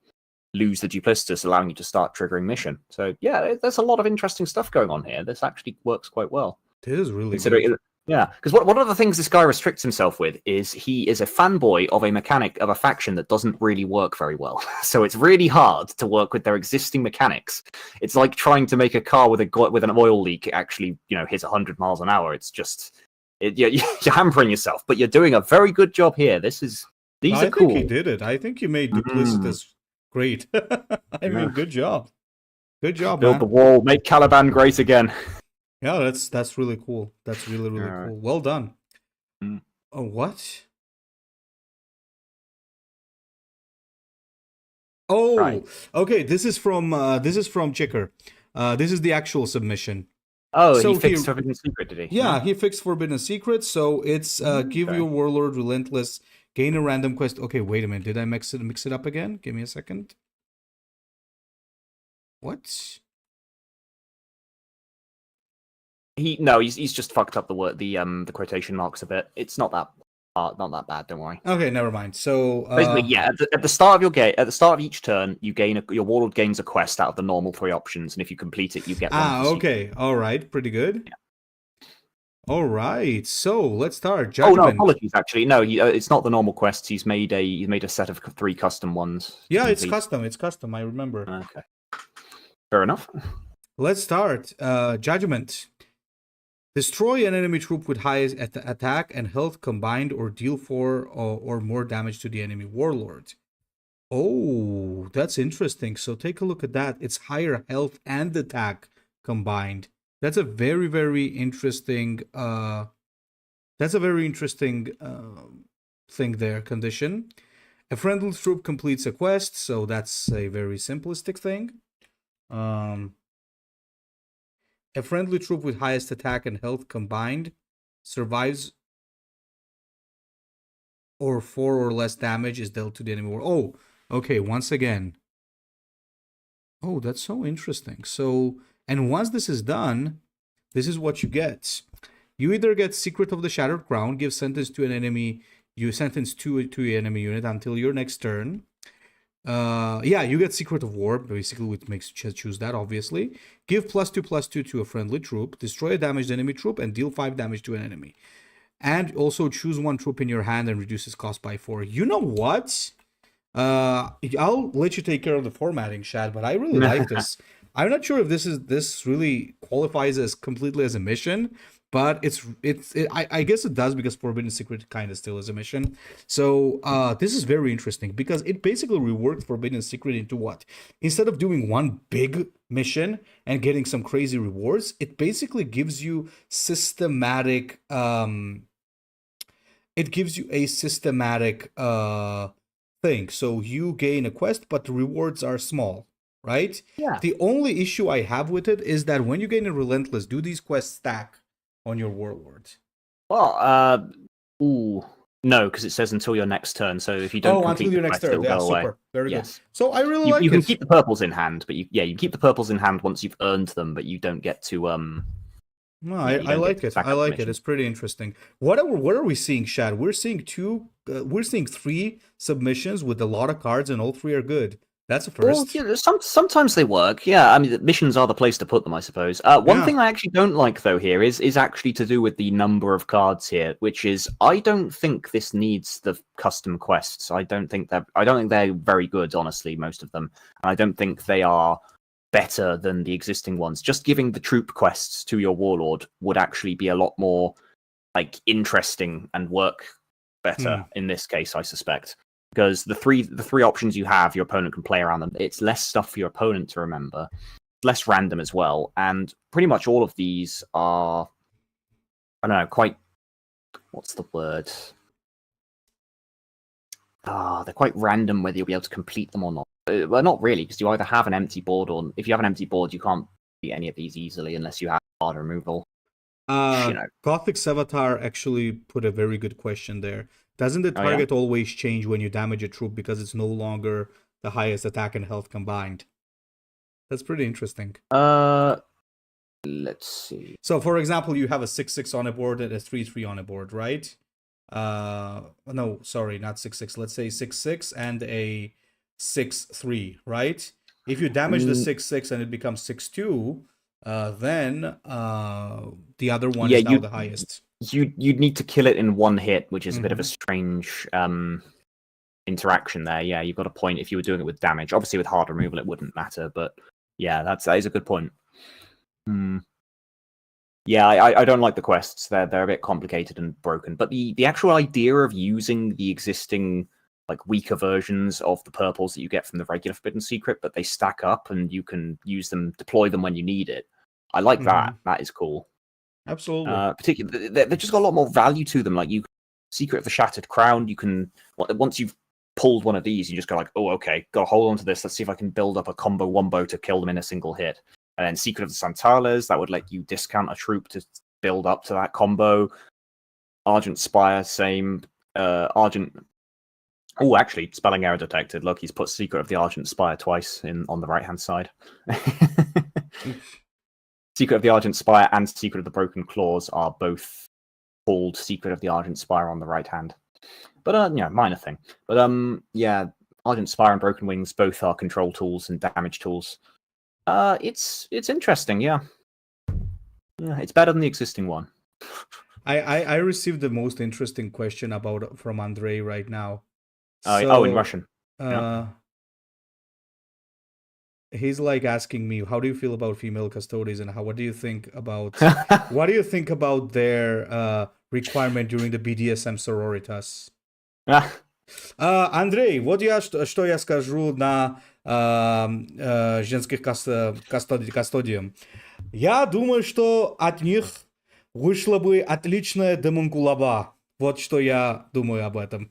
lose the duplicitous, allowing you to start triggering mission. So yeah, there's a lot of interesting stuff going on here. This actually works quite well. This is really good. Yeah, because one of the things this guy restricts himself with is he is a fanboy of a mechanic of a faction that doesn't really work very well. So it's really hard to work with their existing mechanics. It's like trying to make a car with an oil leak actually, hit 100 miles an hour. It's just you're hampering yourself, but you're doing a very good job here. These are cool. I think he did it. I think you made duplicitous great. I mean, good job. Good job, Build man. the wall, make Caliban great again. Yeah, that's really cool. That's really cool. Well done. Oh, what? Oh, right. Okay. This is from Chicker. This is the actual submission. Oh, so he fixed Forbidden Secret, did he? Yeah, he fixed Forbidden Secret. So it's give your warlord relentless, gain a random quest. Okay, wait a minute. Did I mix it up again? Give me a second. What? He's just fucked up the quotation marks a bit. It's not that bad. Don't worry. Okay, never mind. So basically, yeah, at the start of each turn, your warlord gains a quest out of the normal 3 options, and if you complete it, you get one. Okay, all right, pretty good. Yeah. All right, so let's start. Judgment. Oh no, apologies. Actually, no, it's not the normal quests. He's made a set of 3 custom ones. Yeah, it's custom. It's custom. I remember. Okay, fair enough. Let's start. Judgment. Destroy an enemy troop with highest attack and health combined, or deal 4 or more damage to the enemy warlord. Oh, that's interesting. So take a look at that. It's higher health and attack combined. That's a very, very interesting. That's a very interesting thing there. Condition. A friendly troop completes a quest, so that's a very simplistic thing. A friendly troop with highest attack and health combined survives, or 4 or less damage is dealt to the enemy. Oh, okay, once again. Oh, that's so interesting. So, and once this is done, this is what you get. You either get Secret of the Shattered Crown, give sentence to an enemy, you sentence to an enemy unit until your next turn. Yeah, you get Secret of War, basically, which makes you choose that, obviously. Give +2/+2 to a friendly troop, destroy a damaged enemy troop, and deal 5 damage to an enemy. And also choose 1 troop in your hand and reduce its cost by 4. You know what? I'll let you take care of the formatting, Shad, but I really like this. I'm not sure if this really qualifies as completely as a mission, but I guess it does because Forbidden Secret kind of still is a mission. So this is very interesting because it basically reworked Forbidden Secret into what? Instead of doing one big mission and getting some crazy rewards, it basically gives you systematic. It gives you a systematic thing. So you gain a quest, but the rewards are small, right? Yeah. The only issue I have with it is that when you gain a Relentless, do these quests stack on your warlord? Well, no, because it says until your next turn. So if you don't complete until your the next quest, turn. it'll Yeah, go away. super. Very Yes. good. So I really You, like you can it. keep the purples in hand, but you can keep the purples in hand once you've earned them, but you don't get to No, you I don't get like to it. stack I up the like it. mission. It's pretty interesting. What are we seeing, Shad? We're seeing we're seeing three submissions with a lot of cards, and all three are good. That's a Well, first. yeah, sometimes they work. Yeah, I mean, the missions are the place to put them, I suppose. One Yeah. thing I actually don't like though here is actually to do with the number of cards here, which is I don't think this needs the custom quests. I don't think they're very good, honestly, most of them, and I don't think they are better than the existing ones. Just giving the troop quests to your warlord would actually be a lot more like interesting and work better in this case, I suspect. Because the three options you have, your opponent can play around them. It's less stuff for your opponent to remember, less random as well, and pretty much all of these are, I don't know, quite. What's the word? They're quite random whether you'll be able to complete them or not. Well, not really, because you either have an empty board, or if you have an empty board, you can't beat any of these easily unless you have card removal. Gothic Avatar actually put a very good question there. Doesn't the target always change when you damage a troop because it's no longer the highest attack and health combined? That's pretty interesting. Let's see. So, for example, you have a 6/6 on a board and a 3/3 on a board, right? No, sorry, not 6/6. Let's say 6/6 and a 6/3, right? If you damage the 6/6 and it becomes 6/2, then the other one is now the highest. You'd need to kill it in one hit, which is a bit of a strange interaction there. Yeah, you've got a point if you were doing it with damage. Obviously, with hard removal, it wouldn't matter, but yeah, that is a good point. Yeah, I don't like the quests. They're a bit complicated and broken. But the actual idea of using the existing like weaker versions of the purples that you get from the regular Forbidden Secret, but they stack up and you can use them, deploy them when you need it. I like that. That is cool. Absolutely. Particularly, they've just got a lot more value to them. Like Secret of the Shattered Crown, you can once you've pulled one of these, you just go like, oh, okay, got to hold on to this. Let's see if I can build up a combo wombo to kill them in a single hit. And then Secret of the Santalas, that would let you discount a troop to build up to that combo. Argent Spire, same. Argent. Oh, actually, spelling error detected. Look, he's put Secret of the Argent Spire twice on the right-hand side. Secret of the Argent Spire and Secret of the Broken Claws are both called Secret of the Argent Spire on the right hand. But, minor thing. But, yeah, Argent Spire and Broken Wings both are control tools and damage tools. It's interesting, yeah. Yeah, it's better than the existing one. I received the most interesting question from Andrei right now. In Russian. He's like asking me, how do you feel about female custodians and what do you think about their requirement during the BDSM sororitas? Андрей, вот что я скажу на женских кастодиям. Я думаю, что от них вышла бы отличная демонкулаба. Вот что я думаю об этом.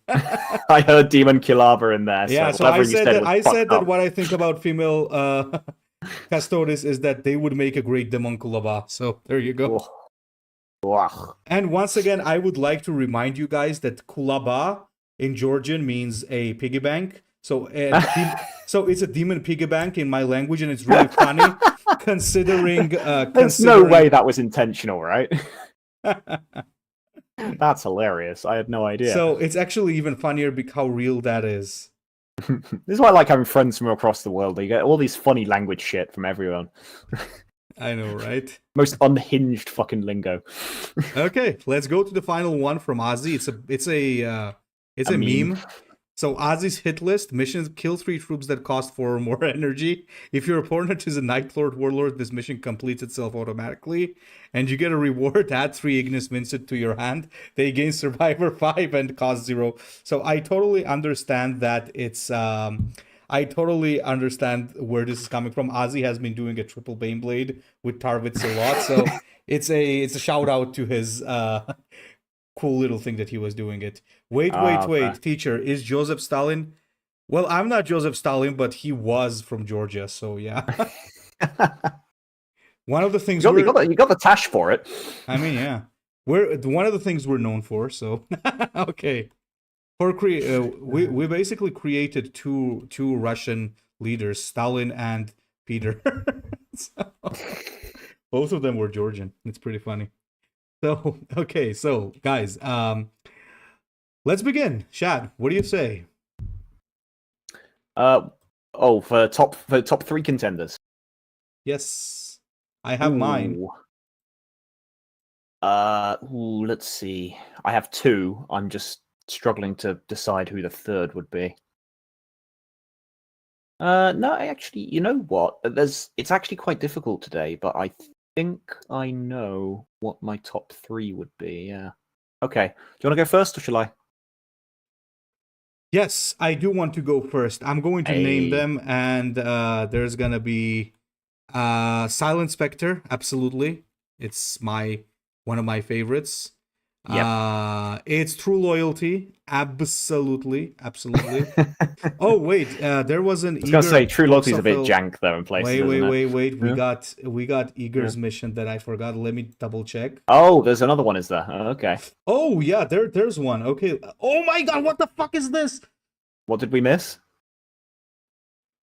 I heard Demon Kilaba in there. Yeah, so I said that what I think about female custodians is that they would make a great demonkulaba. So there you go. And once again, I would like to remind you guys that kulaba in Georgian means a piggy bank. So it's a demon piggy bank in my language, and it's really funny considering. There's no way that was intentional, right? That's hilarious. I had no idea. So it's actually even funnier how real that is. This is why I like having friends from across the world. You get all these funny language shit from everyone. I know, right? Most unhinged fucking lingo. Okay, let's go to the final one from Ozzy. It's a meme. So Ozzy's hit list: missions kill 3 troops that cost 4 or more energy. If your opponent is a Night Lord Warlord, this mission completes itself automatically, and you get a reward. Add 3 Ignis Vincent to your hand. They gain Survivor 5 and cost 0. So I totally understand that it's I totally understand where this is coming from. Ozzy has been doing a triple Baneblade with Tarvitz a lot, so it's a shout out to his cool little thing that he was doing it. Wait, Okay. teacher, is Joseph Stalin? Well, I'm not Joseph Stalin, but he was from Georgia, so yeah. One of the things You got the tash for it. I mean, yeah, we're one of the things we're known for. So okay, we basically created two Russian leaders, Stalin and Peter. So, both of them were Georgian. It's pretty funny. So okay, so guys, let's begin. Shad, what do you say? For top 3 contenders. Yes, I have mine. Let's see. I have 2. I'm just struggling to decide who the third would be. No, actually, you know what? It's actually quite difficult today, but I think I know what my top 3 would be. Yeah. Okay. Do you want to go first, or shall I? Yes, I do want to go first. I'm going to name them, and there's gonna be Silent Spectre. Absolutely, it's one of my favorites. Yep. It's True Loyalty. Absolutely. Oh wait, there was an. I was gonna say True Loyalty is a bit jank though in places. Wait. Yeah. We got Eager's mission that I forgot. Let me double check. Oh, there's another one, is there? Oh, okay. Oh yeah, there's one. Okay. Oh my god, what the fuck is this? What did we miss?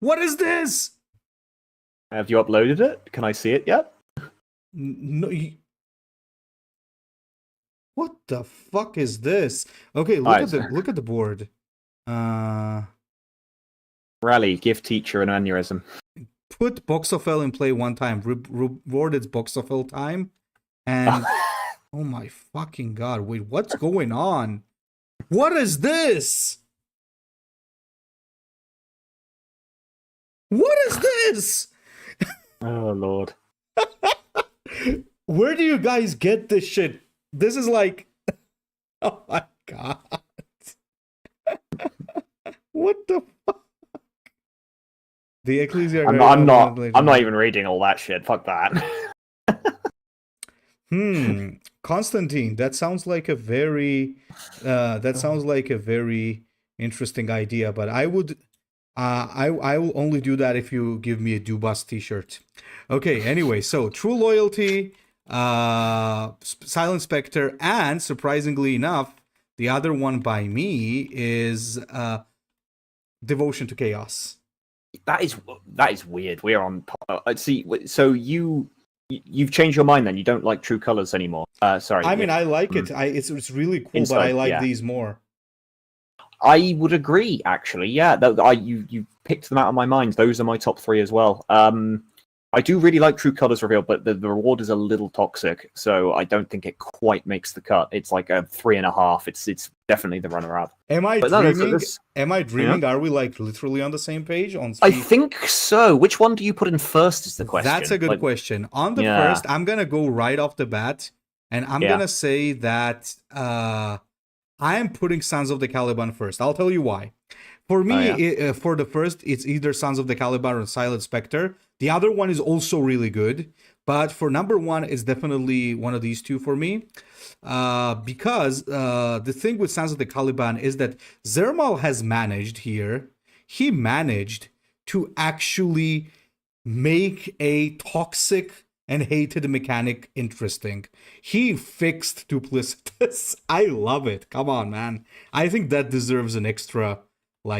What is this? Have you uploaded it? Can I see it yet? No. What the fuck is this? Okay, look at the board. Rally, give teacher an aneurysm. Put Boxofel in play 1 time. Reward its Boxofel time. And oh my fucking god! Wait, what's going on? What is this? What is this? Oh lord! Where do you guys get this shit? This is like, oh my god! What the fuck? The Ecclesia. I'm not even reading all that shit. Fuck that. Constantine. That sounds like a very interesting idea. But I would, I will only do that if you give me a Dubas t-shirt. Okay. Anyway, so True Loyalty, Silent Spectre, and surprisingly enough, the other one by me is Devotion to Chaos. That is weird. We're on. See. So you've changed your mind then. You don't like True Colors anymore. Sorry. I mean, I like it. It's really cool, Inside, but I like these more. I would agree, actually. Yeah, you picked them out of my mind. Those are my top 3 as well. I do really like True Colors reveal, but the reward is a little toxic, so I don't think it quite makes the cut. It's like a 3.5. It's definitely the runner-up. Am I dreaming? Am I dreaming? Yeah. Are we like literally on the same page? I think so. Which one do you put in first? Is the question. That's a good question. On the first, I'm gonna go right off the bat, and I'm gonna say that I am putting Sons of the Caliban first. I'll tell you why. For me, for the first, it's either Sons of the Caliban or Silent Spectre. The other one is also really good. But for number 1, it's definitely one of these 2 for me. Because the thing with Sons of the Caliban is that Zermal has managed here. He managed to actually make a toxic and hated mechanic interesting. He fixed duplicitous. I love it. Come on, man. I think that deserves an extra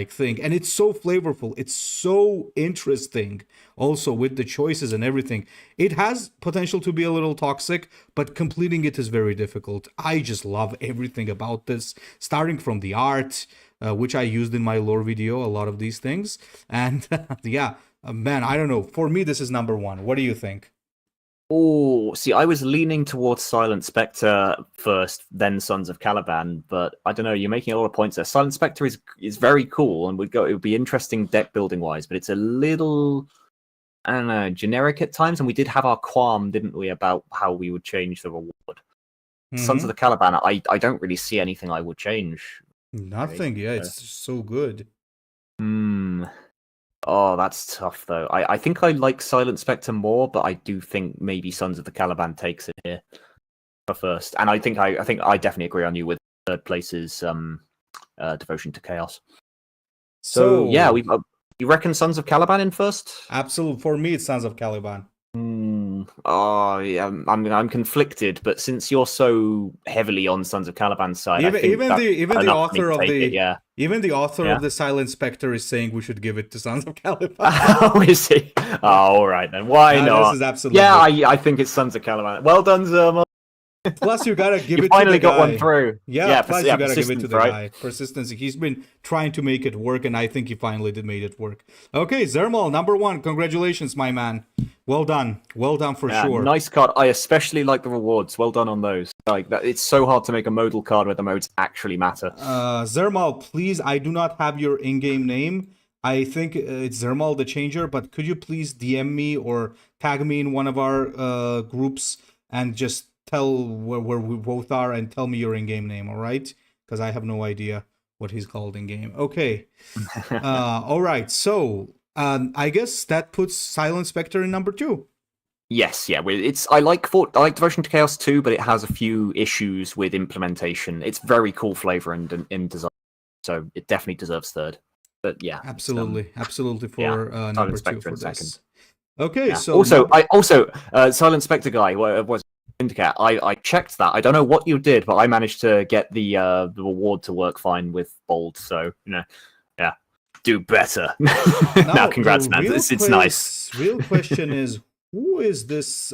thing, and it's so flavorful, it's so interesting also with the choices and everything. It has potential to be a little toxic, but completing it is very difficult. I just love everything about this, starting from the art, which I used in my lore video, a lot of these things, and man, I don't know, for me this is number 1. What do you think? Oh, see, I was leaning towards Silent Spectre first, then Sons of Caliban, but I don't know. You're making a lot of points there. Silent Spectre is very cool, and it would be interesting deck building wise, but it's a little, I don't know, generic at times. And we did have our qualm, didn't we, about how we would change the reward. Sons of the Caliban, I don't really see anything I would change. Nothing. Yeah, it's so good. Oh, that's tough though. I think I like Silent Spectre more, but I do think maybe Sons of the Caliban takes it here for first. And I think I definitely agree on you with third place's Devotion to Chaos. So yeah, we you reckon Sons of Caliban in first? Absolutely. For me, it's Sons of Caliban. Oh, yeah, I'm conflicted, but since you're so heavily on Sons of Caliban's side, even the author of the even the author of the Silent Spectre is saying we should give it to Sons of Caliban. Oh, is he? Oh, all right then. Why not? This is absolutely I think it's Sons of Caliban. Well done, Zerma. Plus, you gotta give it to the guy. You finally got one through. Plus, you gotta give it to the guy. Persistency. He's been trying to make it work, and I think he finally made it work. Okay, Zermal, number 1. Congratulations, my man. Well done. Well done for sure. Nice card. I especially like the rewards. Well done on those. Like that, it's so hard to make a modal card where the modes actually matter. Zermal, please, I do not have your in-game name. I think it's Zermal the Changer, but could you please DM me or tag me in one of our groups and just tell where we both are and tell me your in-game name, all right? Because I have no idea what he's called in-game. Okay. All right. So I guess that puts Silent Spectre in number 2. Yes, yeah. I like Devotion to Chaos too, but it has a few issues with implementation. It's very cool flavor and in design, so it definitely deserves third. But yeah, absolutely for number 2 for this. Okay, yeah. so also Silent Spectre guy was Indicat. I checked that. I don't know what you did, but I managed to get the reward to work fine with Bold. So yeah, do better. Now, congrats, man. It's nice. Real question is, who is this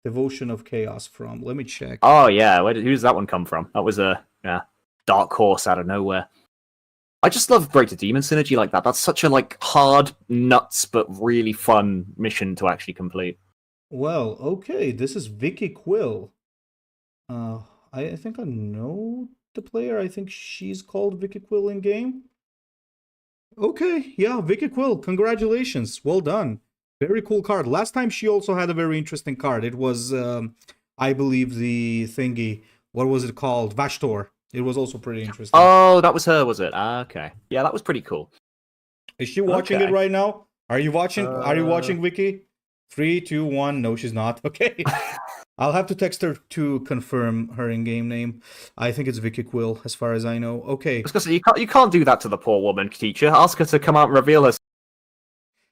Devotion of Chaos from? Let me check. Oh yeah, who does that one come from? That was a dark horse out of nowhere. I just love Greater Demon synergy like that. That's such a hard, nuts, but really fun mission to actually complete. Well, okay, this is Vicky Quill. I think I know the player. I think she's called Vicky Quill in game. Okay, yeah, Vicky Quill, congratulations. Well done. Very cool card. Last time she also had a very interesting card. It was, I believe, the thingy. What was it called? Vashtor. It was also pretty interesting. Oh, that was her, was it? Okay. Yeah, that was pretty cool. Is she watching it right now? Are you watching? Are you watching, Vicky? 3, 2, 1. No, she's not. Okay. I'll have to text her to confirm her in-game name. I think it's Vicky Quill, as far as I know. Okay. I was gonna say, you can't do that to the poor woman, teacher. Ask her to come out and reveal her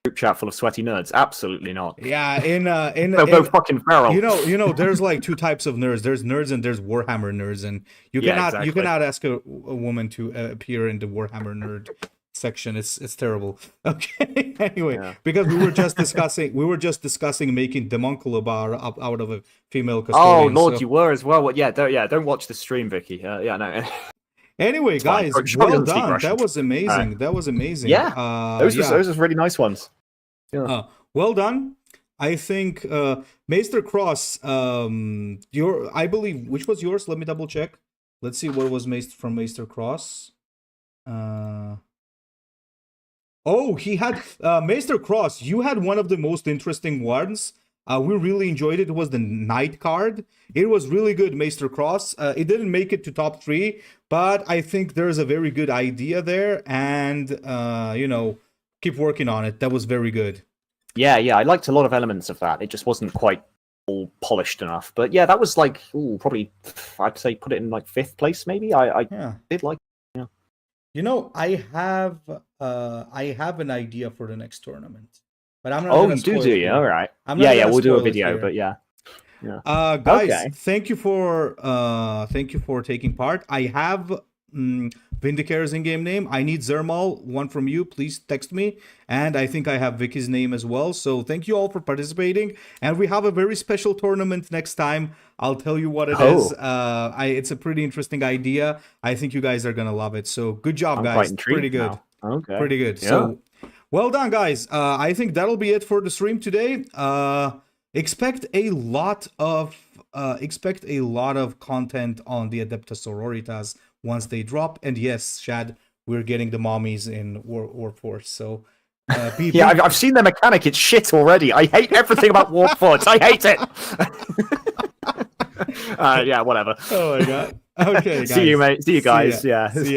group chat full of sweaty nerds. Absolutely not. Yeah, they're both fucking feral. You know, there's 2 types of nerds. There's nerds and there's Warhammer nerds, and you cannot ask a woman to appear in the Warhammer nerd section. It's terrible. Okay. Anyway, because we were just discussing making Demoncula bar out of a female custodian. Oh Lord, you were as well. Don't watch the stream, Vicky. No. Anyway, guys, well done. That was amazing. That was amazing. Yeah, those are really nice ones. Yeah. Well done. I think Maester Cross. I believe, which was yours? Let me double check. Let's see what was from Maester Cross. Oh, he had Maester Cross. You had one of the most interesting ones. We really enjoyed it. It was the Knight card. It was really good, Maester Cross. It didn't make it to top 3, but I think there's a very good idea there, and keep working on it. That was very good. Yeah, I liked a lot of elements of that. It just wasn't quite all polished enough. But yeah, that was probably, I'd say put it in 5th place maybe. I did like it. Yeah. I have an idea for the next tournament. But I'm not. Oh, you do you? All right. We'll do a video, but yeah. Guys, thank you for taking part. I have Vindicator's in-game name. I need Zermal, one from you. Please text me. And I think I have Vicky's name as well. So thank you all for participating. And we have a very special tournament next time. I'll tell you what it is. It's a pretty interesting idea. I think you guys are gonna love it. So good job, guys. Pretty good. Now. Okay. Pretty good. Yeah. So well done, guys. I think that'll be it for the stream today. expect a lot of content on the Adepta Sororitas once they drop. And yes, Shad, we're getting the mommies in War Force. So Yeah, I've seen their mechanic. It's shit already. I hate everything about Warp Force. I hate it. Yeah, whatever. Oh my god. Okay, guys. See you, mate. See you guys. See ya. Yeah. See ya.